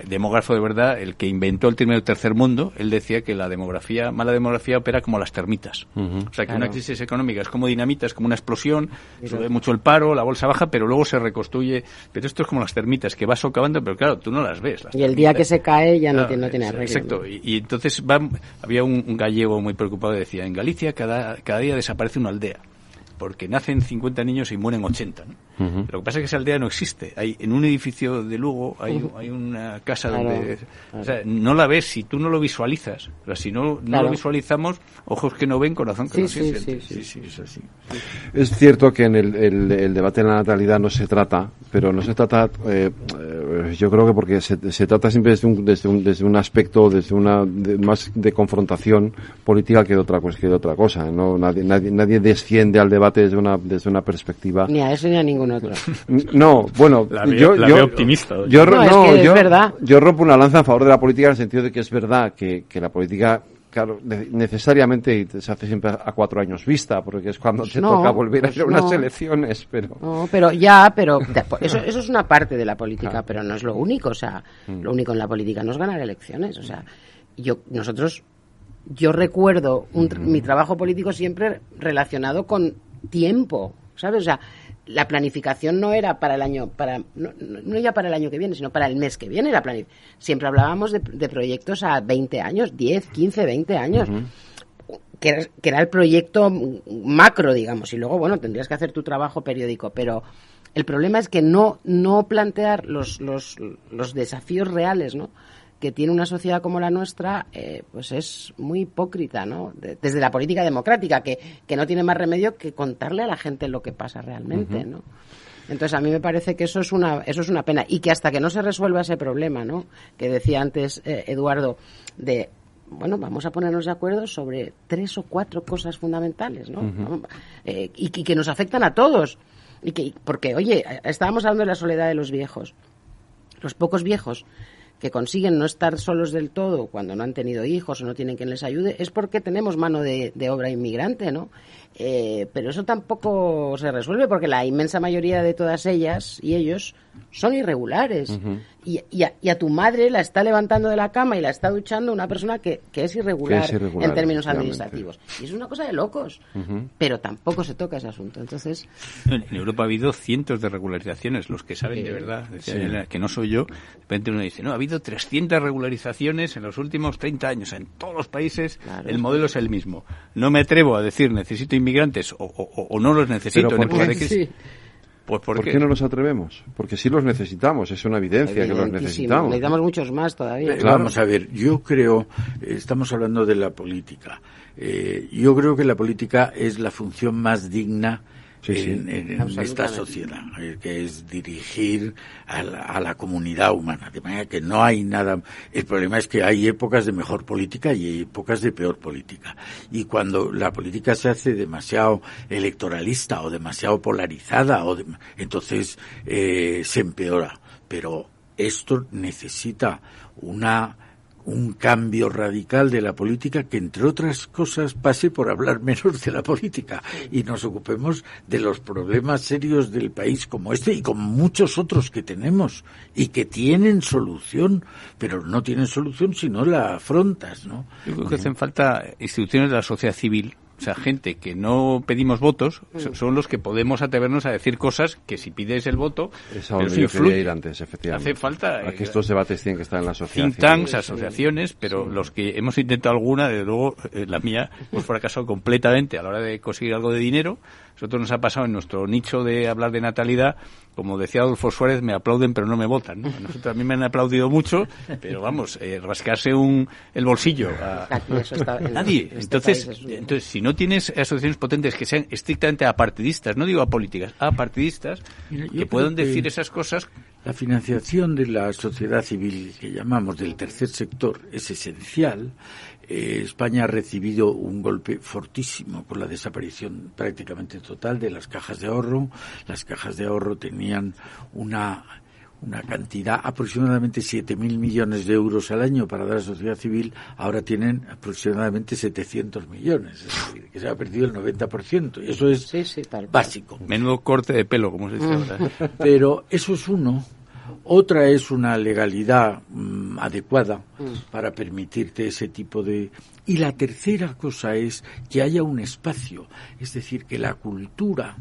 demógrafo de verdad, el que inventó el término tercer mundo. Él decía que la mala demografía opera como las termitas. O sea, que una crisis económica es como dinamita, es como una explosión, sube mucho el paro, la bolsa baja, pero luego se reconstruye. Pero esto es como las termitas, que vas socavando, pero claro, tú no las ves. Y el día que se cae ya no tiene arreglo. Exacto. Y entonces había un gallego muy preocupado que decía, en Galicia cada día desaparece una aldea, porque nacen 50 niños y mueren 80, ¿no? Lo que pasa es que esa aldea no existe. En un edificio de Lugo hay una casa donde... O sea, no la ves si tú no lo visualizas. O sea, si no lo visualizamos, ojos que no ven, corazón que no sienten. Sí, es así. Es cierto que en el debate de la natalidad no se trata, pero no se trata, yo creo que porque se trata siempre desde un aspecto, más de confrontación política que de otra cosa. ¿No? Nadie desciende al debate desde una perspectiva. Ni a eso ni a ningún otro. No, bueno, yo optimista. Es verdad. Yo rompo una lanza a favor de la política en el sentido de que es verdad que la política, claro, necesariamente se hace siempre a 4 años vista, porque es cuando te toca volver a hacer unas elecciones, pero... No, pero eso es una parte de la política, pero no es lo único. O sea, lo único en la política no es ganar elecciones. O sea, yo recuerdo mi trabajo político siempre relacionado con tiempo, ¿sabes? O sea, la planificación no era para el año, no ya para el año que viene, sino para el mes que viene. Siempre hablábamos de proyectos a 20 años, 10, 15, 20 años, que era el proyecto macro, digamos, y luego, bueno, tendrías que hacer tu trabajo periódico, pero el problema es que no plantear los desafíos reales, ¿no?, que tiene una sociedad como la nuestra, pues es muy hipócrita, ¿no? Desde la política democrática, que no tiene más remedio que contarle a la gente lo que pasa realmente, ¿no? Entonces, a mí me parece que eso es una pena, y que hasta que no se resuelva ese problema, ¿no?, que decía antes Eduardo, de, bueno, vamos a ponernos de acuerdo sobre 3 o 4 cosas fundamentales, ¿no? Y que nos afectan a todos. Porque, oye, estábamos hablando de la soledad de los viejos. Los pocos viejos que consiguen no estar solos del todo cuando no han tenido hijos o no tienen quien les ayude, es porque tenemos mano de obra inmigrante, ¿no? Pero eso tampoco se resuelve porque la inmensa mayoría de todas ellas y ellos son irregulares. Uh-huh. Y a tu madre la está levantando de la cama y la está duchando una persona que es irregular en términos administrativos. Y es una cosa de locos. Uh-huh. Pero tampoco se toca ese asunto. Entonces, en Europa ha habido cientos de regularizaciones, los que saben de verdad, que no soy yo. De repente uno dice, no, ha habido 300 regularizaciones en los últimos 30 años. En todos los países el modelo es el mismo. No me atrevo a decir necesito inmigrantes o no los necesito. ¿Pero por qué? Pues ¿por qué no nos atrevemos? Porque sí los necesitamos, es una evidencia que los necesitamos. Necesitamos muchos más todavía. Claro. Vamos a ver, yo creo, estamos hablando de la política. Yo creo que la política es la función más digna en esta sociedad, que es dirigir a la comunidad humana, de manera que no hay nada. El problema es que hay épocas de mejor política y hay épocas de peor política, y cuando la política se hace demasiado electoralista o demasiado polarizada entonces se empeora. Pero esto necesita un cambio radical de la política que, entre otras cosas, pase por hablar menos de la política y nos ocupemos de los problemas serios del país como este y como muchos otros que tenemos y que tienen solución, pero no tienen solución si no la afrontas, ¿no? Yo creo que hacen falta instituciones de la sociedad civil. O sea, gente que no pedimos votos, son los que podemos atrevernos a decir cosas que si pides el voto... Es a donde yo quería ir antes, efectivamente. Hace falta... Aquí estos debates tienen que estar en la sociedad think tanks, asociaciones, pero los que hemos intentado alguna, desde luego, la mía, hemos fracasado completamente a la hora de conseguir algo de dinero. Nosotros nos ha pasado en nuestro nicho de hablar de natalidad, como decía Adolfo Suárez, me aplauden pero no me votan, ¿no? A mí me han aplaudido mucho, pero vamos, rascarse el bolsillo a nadie. Entonces, si no tienes asociaciones potentes que sean estrictamente apartidistas, no digo apolíticas, apartidistas, que puedan decir esas cosas. La financiación de la sociedad civil, que llamamos del tercer sector, es esencial. España ha recibido un golpe fortísimo con la desaparición prácticamente total de las cajas de ahorro. Las cajas de ahorro tenían una cantidad, aproximadamente 7.000 millones de euros al año para dar a la sociedad civil, ahora tienen aproximadamente 700 millones, es decir, que se ha perdido el 90%, y eso es básico. Menudo corte de pelo, como se dice ahora. Pero eso es uno. Otra es una legalidad adecuada para permitirte ese tipo de... Y la tercera cosa es que haya un espacio, es decir, que la cultura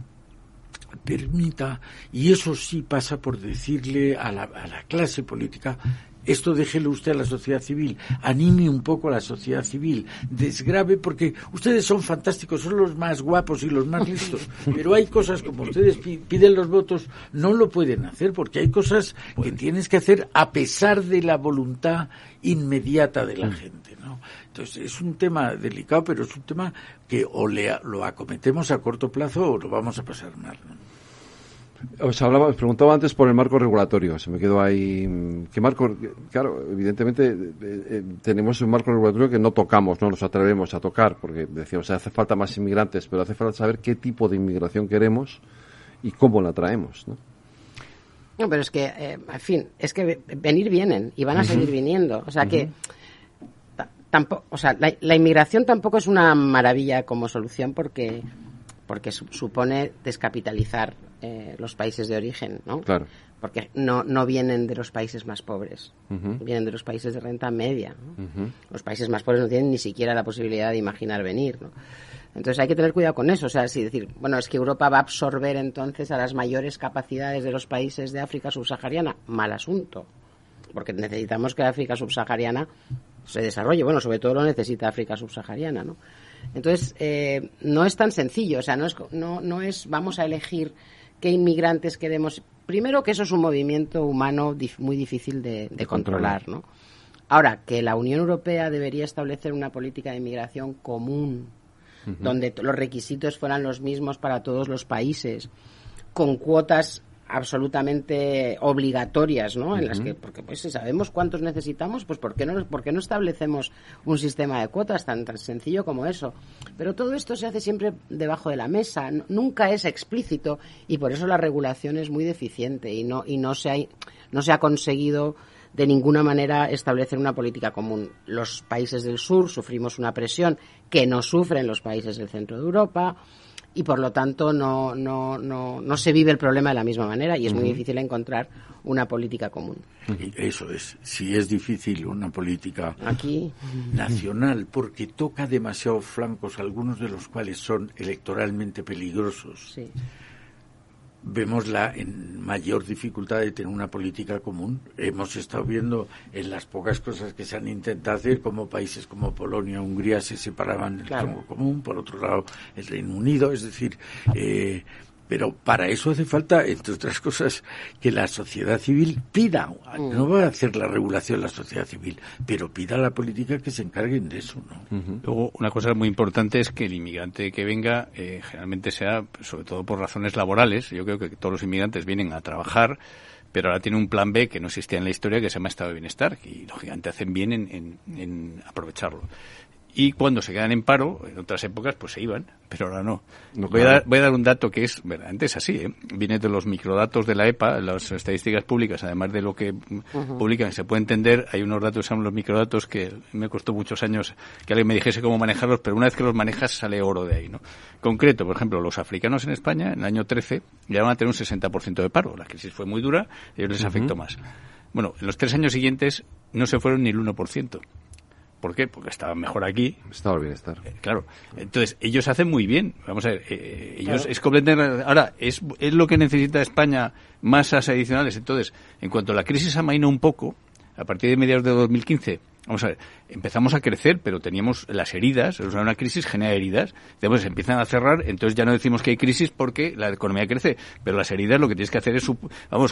permita, y eso sí pasa por decirle a la clase política, esto déjelo usted a la sociedad civil, anime un poco a la sociedad civil, desgrabe, porque ustedes son fantásticos, son los más guapos y los más listos, pero hay cosas como ustedes piden los votos, no lo pueden hacer, porque hay cosas que tienes que hacer a pesar de la voluntad inmediata de la gente, ¿no? Entonces es un tema delicado, pero es un tema que o lo acometemos a corto plazo o lo vamos a pasar mal, ¿no? Os preguntaba antes por el marco regulatorio, se me quedó ahí. ¿Qué marco? Claro, evidentemente tenemos un marco regulatorio que no tocamos, no nos atrevemos a tocar, porque decíamos, hace falta más inmigrantes, pero hace falta saber qué tipo de inmigración queremos y cómo la traemos, ¿no? No, pero es que, en fin, es que venir vienen y van a seguir viniendo, o sea que tampoco, o sea, la inmigración tampoco es una maravilla como solución porque supone descapitalizar los países de origen, ¿no? Claro. Porque no vienen de los países más pobres, vienen de los países de renta media, ¿no? Los países más pobres no tienen ni siquiera la posibilidad de imaginar venir, ¿no? Entonces hay que tener cuidado con eso, o sea, decir, bueno, es que Europa va a absorber entonces a las mayores capacidades de los países de África subsahariana, mal asunto, porque necesitamos que África subsahariana se desarrolle, bueno, sobre todo lo necesita África subsahariana, ¿no? Entonces, no es tan sencillo, o sea, no es vamos a elegir qué inmigrantes queremos. Primero que eso es un movimiento humano muy difícil de controlar, ¿no? Ahora, que la Unión Europea debería establecer una política de inmigración común, donde los requisitos fueran los mismos para todos los países, con cuotas absolutamente obligatorias, ¿no? En las que, porque pues si sabemos cuántos necesitamos, pues ¿por qué no establecemos un sistema de cuotas tan sencillo como eso? Pero todo esto se hace siempre debajo de la mesa, nunca es explícito, y por eso la regulación es muy deficiente y no se ha conseguido de ninguna manera establecer una política común. Los países del sur sufrimos una presión que no sufren los países del centro de Europa y por lo tanto no se vive el problema de la misma manera y es muy difícil encontrar una política común. Eso es, si es difícil una política aquí nacional, porque toca demasiados flancos, algunos de los cuales son electoralmente peligrosos. Sí. Vemos la mayor dificultad de tener una política común. Hemos estado viendo en las pocas cosas que se han intentado hacer, como países como Polonia, Hungría se separaban del tronco común, por otro lado el Reino Unido, es decir, pero para eso hace falta, entre otras cosas, que la sociedad civil pida, no va a hacer la regulación la sociedad civil, pero pida a la política que se encarguen de eso, ¿no? Luego, una cosa muy importante es que el inmigrante que venga generalmente sea, sobre todo por razones laborales. Yo creo que todos los inmigrantes vienen a trabajar, pero ahora tiene un plan B que no existía en la historia, que se llama estado de bienestar, y lógicamente hacen bien en aprovecharlo. Y cuando se quedan en paro, en otras épocas, pues se iban, pero ahora no. Voy a dar un dato que es, verdaderamente es así, viene de los microdatos de la EPA, las estadísticas públicas, además de lo que publican, se puede entender, hay unos datos que son los microdatos que me costó muchos años que alguien me dijese cómo manejarlos, pero una vez que los manejas sale oro de ahí, ¿no? Concreto, por ejemplo, los africanos en España, en el año 13, ya van a tener un 60% de paro. La crisis fue muy dura, a ellos les afectó más. Bueno, en los 3 años siguientes no se fueron ni el 1%. ¿Por qué? Porque estaban mejor aquí. Estaba el bienestar. Claro. Entonces, ellos hacen muy bien. Vamos a ver, ellos es completamente... Ahora, es lo que necesita España, masas adicionales. Entonces, en cuanto a la crisis amainó un poco, a partir de mediados de 2015, vamos a ver, empezamos a crecer, pero teníamos las heridas, o sea, una crisis genera heridas, después se empiezan a cerrar, entonces ya no decimos que hay crisis porque la economía crece, pero las heridas lo que tienes que hacer es,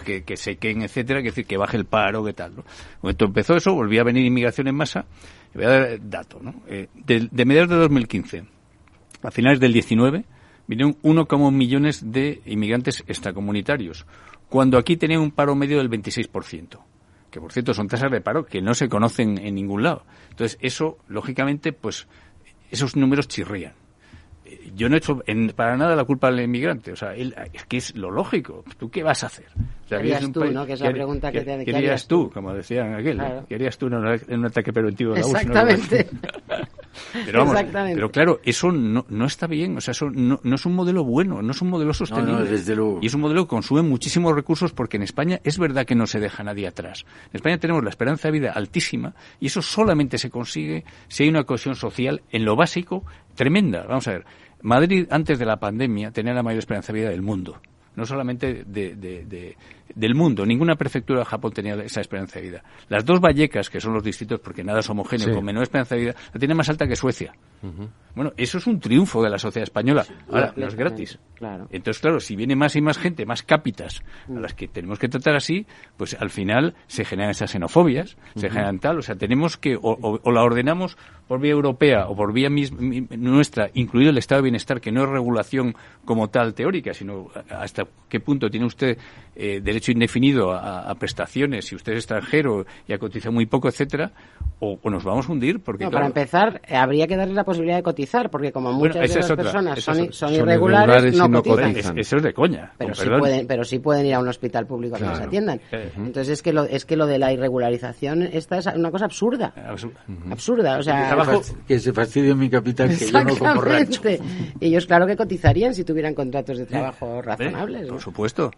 que sequen, etcétera, que decir, que baje el paro, que tal, ¿no? Cuando empezó eso, volvía a venir inmigración en masa. Voy a dar dato, ¿no? De mediados de 2015 a finales del 19 vinieron 1,1 millones de inmigrantes extracomunitarios, cuando aquí tenían un paro medio del 26%. Que por cierto son tasas de paro que no se conocen en ningún lado. Entonces eso, lógicamente, pues esos números chirrían. Yo no he hecho para nada la culpa al inmigrante, o sea, es que es lo lógico. ¿Tú qué vas a hacer? O sea, ¿Qué harías tú, no? Que es la pregunta que te hace. ¿Qué harías tú? Como decían aquel. Claro. ¿Qué harías tú en un ataque preventivo de la URSS? Exactamente. Pero vamos, pero claro, eso no está bien, o sea, eso no es un modelo bueno, no es un modelo sostenible. No, desde luego. Y es un modelo que consume muchísimos recursos porque en España es verdad que no se deja nadie atrás. En España tenemos la esperanza de vida altísima y eso solamente se consigue si hay una cohesión social en lo básico tremenda. Vamos a ver, Madrid antes de la pandemia tenía la mayor esperanza de vida del mundo. No solamente del mundo. Ninguna prefectura de Japón tenía esa esperanza de vida. Las dos Vallecas, que son los distritos, porque nada es homogéneo, con menor esperanza de vida, la tiene más alta que Suecia. Bueno, eso es un triunfo de la sociedad española. Ahora, no es gratis. Claro. Entonces, claro, si viene más y más gente, más cápitas, a las que tenemos que tratar así, pues al final se generan esas xenofobias, se generan tal, o sea, tenemos que, o la ordenamos por vía europea o por vía nuestra, incluido el estado de bienestar, que no es regulación como tal teórica, sino hasta qué punto tiene usted derecho indefinido a prestaciones si usted es extranjero y a cotizar muy poco, etcétera, o nos vamos a hundir, porque para empezar habría que darle la posibilidad de cotizar, porque como muchas de las personas son irregulares no cotizan. Eso es de coña. Pero sí pueden ir a un hospital público a que los atiendan. Entonces es que lo de la irregularización esta es una cosa absurda. Absurda, o sea, que se fastidie mi capital, que yo no como rancho. Ellos claro que cotizarían si tuvieran contratos de trabajo razonables, ¿no? Por supuesto.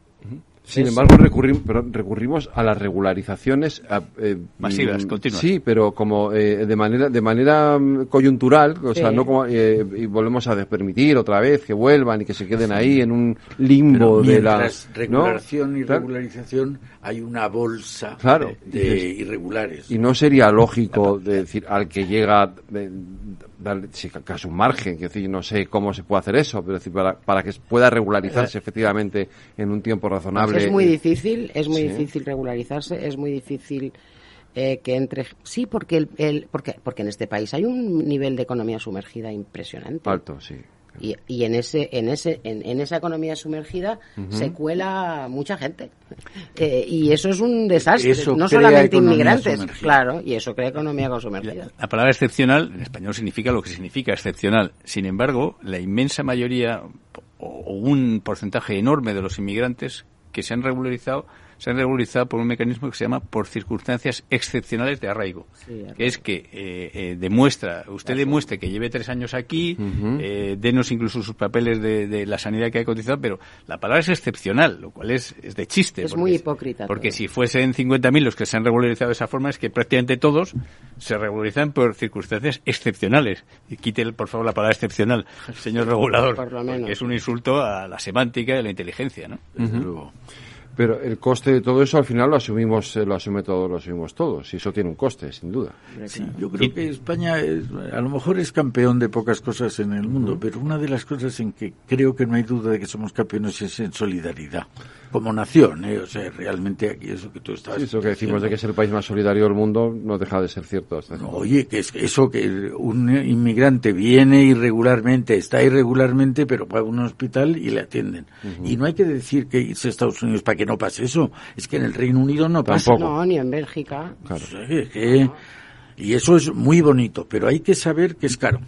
Sin embargo, recurrimos a las regularizaciones masivas, continuas. Sí, pero como de manera coyuntural, o sea, no como y volvemos a permitir otra vez que vuelvan y que se queden ahí en un limbo de la regulación y regularización. Hay una bolsa de irregulares. Y no sería lógico decir al que llega darle si acaso un margen, que decir, no sé cómo se puede hacer eso, pero decir, para que pueda regularizarse efectivamente en un tiempo razonable. Es muy difícil, difícil regularizarse, es muy difícil que entre. Sí, porque porque en este país hay un nivel de economía sumergida impresionante. Alto, sí. Y en esa economía sumergida se cuela mucha gente. Y eso es un desastre. Eso no solamente inmigrantes, sumergida. Claro, y eso crea economía sumergida. La palabra excepcional en español significa lo que significa excepcional. Sin embargo, la inmensa mayoría o un porcentaje enorme de los inmigrantes que se han regularizado se han regularizado por un mecanismo que se llama por circunstancias excepcionales de arraigo, que es que demuestre que lleve 3 años aquí, denos incluso sus papeles de la sanidad que ha cotizado, pero la palabra es excepcional, lo cual es de chiste. Es muy hipócrita. Porque si fuesen 50.000 los que se han regularizado de esa forma, es que prácticamente todos se regularizan por circunstancias excepcionales. Y quite, por favor, la palabra excepcional, señor regulador, porque es un insulto a la semántica y a la inteligencia, ¿no? Desde luego. Pero el coste de todo eso al final lo asumimos todos, y eso tiene un coste, sin duda. Sí, yo creo que España a lo mejor es campeón de pocas cosas en el mundo, pero una de las cosas en que creo que no hay duda de que somos campeones es en solidaridad, como nación, o sea, realmente aquí eso que tú estás... Sí, eso que decimos de que es el país más solidario del mundo no deja de ser cierto. No, oye, que es eso que un inmigrante viene irregularmente, está irregularmente, pero va a un hospital y le atienden. Y no hay que decir que irse a Estados Unidos para que no pase eso, es que en el Reino Unido no pasa. Tampoco. No, ni en Bélgica. Claro. Y eso es muy bonito, pero hay que saber que es caro.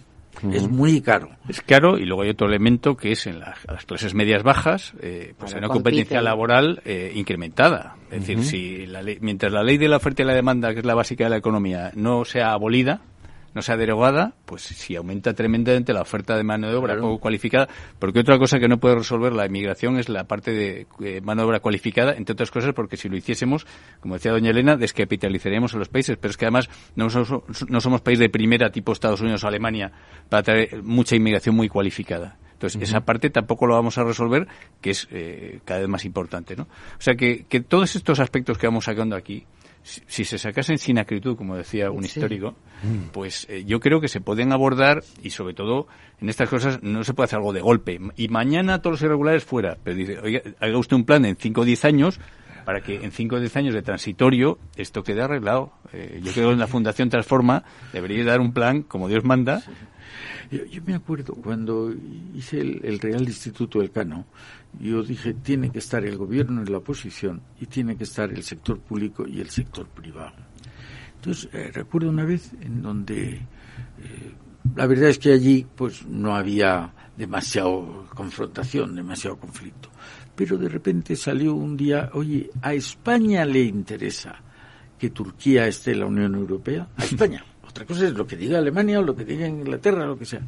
Es muy caro. Es caro, y luego hay otro elemento que es en las clases medias bajas, pues hay una competencia laboral incrementada. Es decir, si mientras la ley de la oferta y la demanda, que es la básica de la economía, no sea abolida, no sea derogada, pues si aumenta tremendamente la oferta de mano de obra poco cualificada, porque otra cosa que no puede resolver la inmigración es la parte de mano de obra cualificada, entre otras cosas porque si lo hiciésemos, como decía doña Elena, descapitalizaríamos a los países, pero es que además no somos país de primera tipo Estados Unidos o Alemania para traer mucha inmigración muy cualificada. Entonces, esa parte tampoco lo vamos a resolver, que es cada vez más importante, ¿no? O sea, que todos estos aspectos que vamos sacando aquí, si se sacasen sin acritud, como decía un histórico, pues yo creo que se pueden abordar, y sobre todo en estas cosas no se puede hacer algo de golpe. Y mañana todos los irregulares fuera, pero dice, oiga, haga usted un plan en 5 o 10 años para que en 5 o 10 años de transitorio esto quede arreglado. Yo creo que en la Fundación Transforma debería dar un plan como Dios manda. Sí. Yo me acuerdo cuando hice el Real Instituto Elcano, yo dije, tiene que estar el gobierno en la oposición y tiene que estar el sector público y el sector privado. Entonces, recuerdo una vez en donde la verdad es que allí pues no había demasiado confrontación, demasiado conflicto, pero de repente salió un día, oye, a España le interesa que Turquía esté en la Unión Europea, a España. Otra cosa es lo que diga Alemania o lo que diga Inglaterra, lo que sea.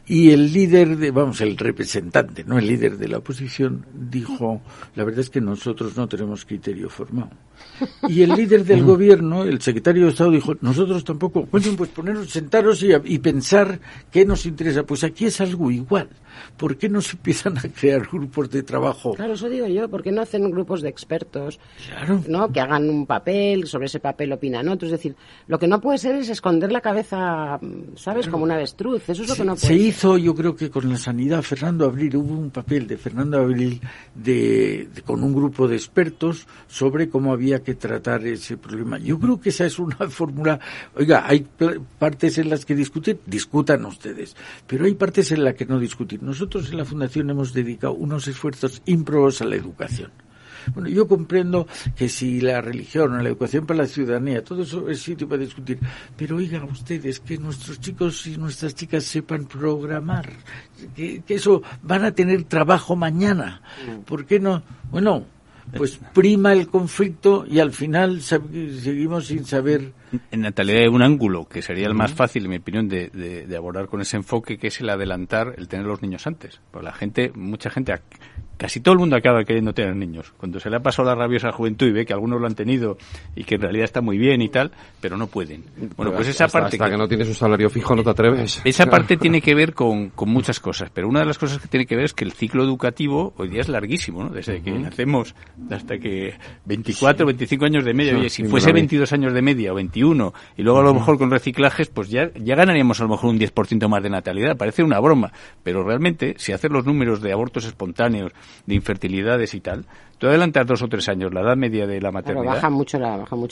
Y el líder el representante, no el líder de la oposición, dijo, la verdad es que nosotros no tenemos criterio formado. Y el líder del gobierno, el secretario de Estado, dijo, nosotros tampoco. Bueno, pues sentaros y pensar qué nos interesa. Pues aquí es algo igual. ¿Por qué no se empiezan a crear grupos de trabajo? Claro, eso digo yo. ¿Por qué no hacen grupos de expertos? Claro. ¿No? Que hagan un papel, sobre ese papel opinan otros. Es decir, lo que no puede ser es esconder la cabeza, ¿sabes? Claro. Como un avestruz. Eso es lo que no puede ser. Se hizo, yo creo que con la sanidad, Fernando Abril, hubo un papel de Fernando Abril con un grupo de expertos sobre cómo había que tratar ese problema. Yo creo que esa es una fórmula. Oiga, hay partes en las que discutan ustedes, pero hay partes en las que no discutir. Nosotros en la Fundación hemos dedicado unos esfuerzos ímprobos a la educación. Bueno, yo comprendo que si la religión o la educación para la ciudadanía, todo eso es sitio para discutir, pero oigan ustedes que nuestros chicos y nuestras chicas sepan programar, que eso van a tener trabajo mañana. ¿Por qué no? Bueno, pues prima el conflicto y al final seguimos sin saber. En natalidad hay un ángulo que sería el más fácil, en mi opinión, de abordar con ese enfoque, que es el adelantar, el tener los niños antes. Pues mucha gente, casi todo el mundo acaba queriendo tener niños. Cuando se le ha pasado la rabiosa juventud y ve que algunos lo han tenido y que en realidad está muy bien y tal, pero no pueden. Bueno, pues esa parte... Hasta que no tienes un salario fijo no te atreves. Esa parte tiene que ver con muchas cosas, pero una de las cosas que tiene que ver es que el ciclo educativo hoy día es larguísimo, ¿no? Desde que nacemos hasta que 24, 25 años de media. Oye, si fuese 22 años de media o 21, y luego a lo mejor con reciclajes, pues ya ganaríamos a lo mejor un 10% más de natalidad. Parece una broma, pero realmente, si haces los números de abortos espontáneos, de infertilidades y tal, tú adelantas 2 o 3 años la edad media de la maternidad. Pero baja mucho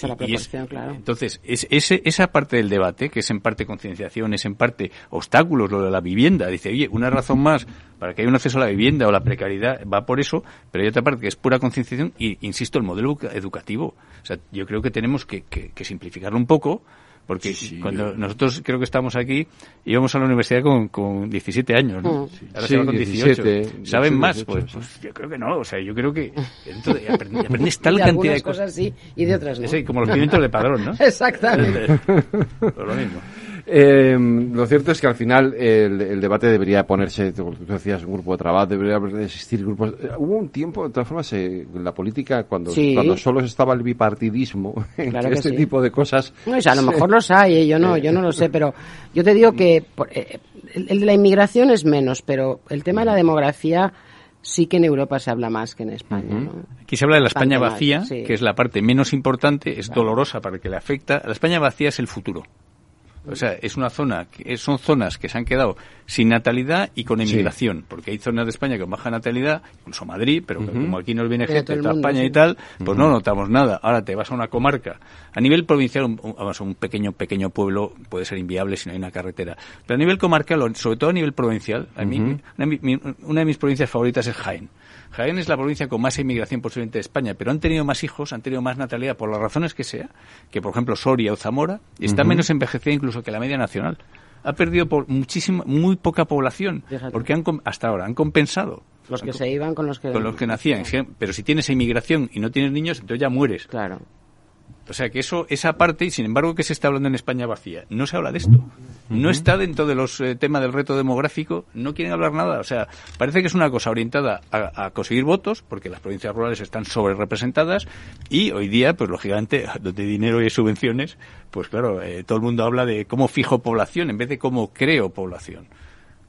la proporción, claro. Entonces, esa parte del debate, que es en parte concienciación, es en parte obstáculos, lo de la vivienda. Dice, oye, una razón más para que haya un acceso a la vivienda o la precariedad va por eso, pero hay otra parte que es pura concienciación y, insisto, el modelo educativo. O sea, yo creo que tenemos que simplificarlo un poco, Porque cuando nosotros creo que estamos aquí, íbamos a la universidad con 17 años, ¿no? Ahora se va con 18. 17, ¿saben más? 18, pues yo creo que no. O sea, yo creo que aprendes tal cantidad de cosas. Sí, y de otras no. Sí, como los pimientos de Padrón, ¿no? Exactamente. Lo mismo. Lo cierto es que al final el debate debería ponerse, tú decías, un grupo de trabajo, debería existir grupos. Hubo un tiempo, de todas formas, en la política, cuando solo estaba el bipartidismo, claro que este tipo de cosas. No, a lo mejor los hay, yo no lo sé, pero yo te digo que el de la inmigración es menos, pero el tema de la demografía sí que en Europa se habla más que en España, ¿no? Aquí se habla de la España vacía, que es la parte menos importante, es dolorosa para el que le afecta. La España vacía es el futuro. O sea, es una zona, son zonas que se han quedado sin natalidad y con emigración, porque hay zonas de España con baja natalidad, incluso Madrid, pero como aquí nos viene gente de toda España y tal, pues no notamos nada. Ahora te vas a una comarca. A nivel provincial, un pequeño pueblo puede ser inviable si no hay una carretera. Pero a nivel comarcal, sobre todo a nivel provincial, a mí, una de mis provincias favoritas es Jaén. Jaén es la provincia con más inmigración posiblemente de España, pero han tenido más hijos, han tenido más natalidad, por las razones que sea, que por ejemplo Soria o Zamora, y está menos envejecida incluso que la media nacional. Ha perdido muy poca población, porque hasta ahora han compensado. Los que se iban con los que nacían. Pero si tienes inmigración y no tienes niños, entonces ya mueres. Claro. O sea que esa parte, y sin embargo que se está hablando en España vacía, no se habla de esto. No está dentro de los temas del reto demográfico, no quieren hablar nada. O sea, parece que es una cosa orientada a conseguir votos, porque las provincias rurales están sobre representadas, y hoy día, pues lógicamente, donde hay dinero y hay subvenciones, pues claro, todo el mundo habla de cómo fijo población en vez de cómo creo población,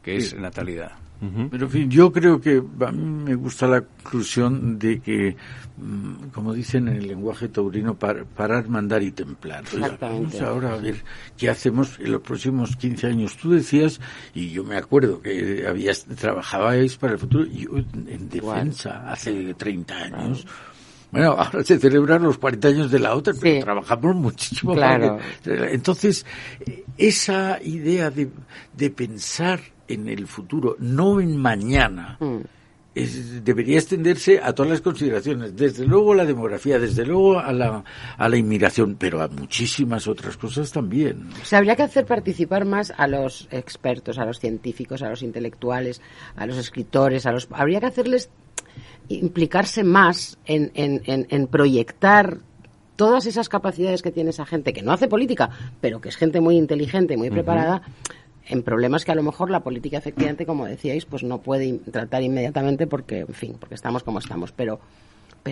que es natalidad. Pero en fin, yo creo que a mí me gusta la conclusión de que, como dicen en el lenguaje taurino, parar, mandar y templar. Exactamente. Vamos ahora a ver qué hacemos en los próximos 15 años. Tú decías, y yo me acuerdo que trabajabais para el futuro, yo en defensa hace 30 años. Bueno, ahora se celebran los 40 años de la otra, pero trabajamos muchísimo. Claro. Entonces, esa idea de pensar en el futuro, no en mañana, debería extenderse a todas las consideraciones, desde luego la demografía, desde luego a la inmigración, pero a muchísimas otras cosas también. O sea, habría que hacer participar más a los expertos, a los científicos, a los intelectuales, a los escritores, habría que hacerles implicarse más en proyectar todas esas capacidades que tiene esa gente, que no hace política, pero que es gente muy inteligente, muy preparada, en problemas que a lo mejor la política, efectivamente, como decíais, pues no puede tratar inmediatamente porque, en fin, porque estamos como estamos, pero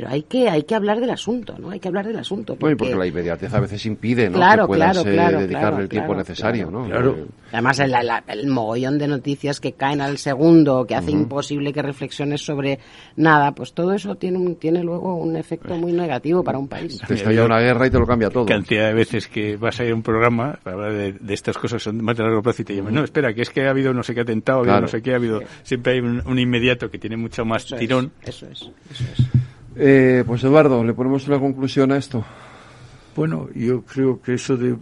hay que hablar del asunto, ¿no? Hay que hablar del asunto. Porque la inmediatez a veces impide, ¿no? Claro, que puedas dedicarle el tiempo necesario, ¿no? Claro. Además, el mogollón de noticias que caen al segundo, que hace imposible que reflexiones sobre nada, pues todo eso tiene luego un efecto muy negativo para un país. Te estalla una guerra y te lo cambia todo. Cantidad de veces que vas a ir a un programa para hablar de estas cosas son más de largo plazo y te llaman, no, espera, que es que ha habido no sé qué atentado, ha habido no sé qué, ha habido... Siempre hay un inmediato que tiene mucho más tirón. Eso es. Pues Eduardo, ¿le ponemos una conclusión a esto? Bueno, yo creo que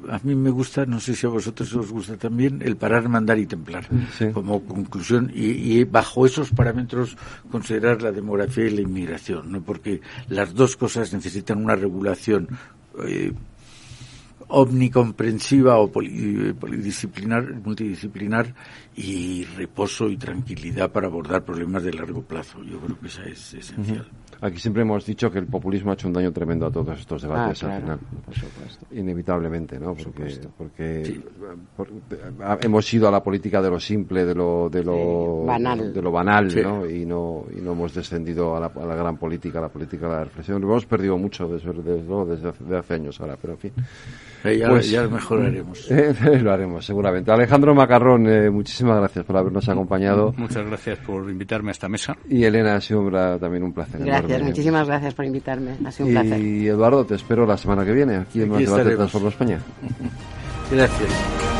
a mí me gusta, no sé si a vosotros os gusta también, el parar, mandar y templar, como conclusión, y bajo esos parámetros considerar la demografía y la inmigración, ¿no? Porque las dos cosas necesitan una regulación omnicomprensiva o multidisciplinar y reposo y tranquilidad para abordar problemas de largo plazo. Yo creo que esa es esencial. Aquí siempre hemos dicho que el populismo ha hecho un daño tremendo a todos estos debates al final. Por supuesto. Inevitablemente, ¿no? Porque hemos ido a la política de lo simple, de lo banal, ¿no? Y no hemos descendido a la gran política, a la política de la reflexión. Lo hemos perdido mucho desde hace años ahora, pero en fin. Ya mejoraremos. Lo haremos, seguramente. Alejandro Macarrón, muchísimas gracias por habernos acompañado. Muchas gracias por invitarme a esta mesa. Y Elena, ha sido también un placer. Gracias, muchísimas gracias por invitarme. Ha sido un placer. Y Eduardo, te espero la semana que viene aquí en Más Debate Transforma España. Gracias.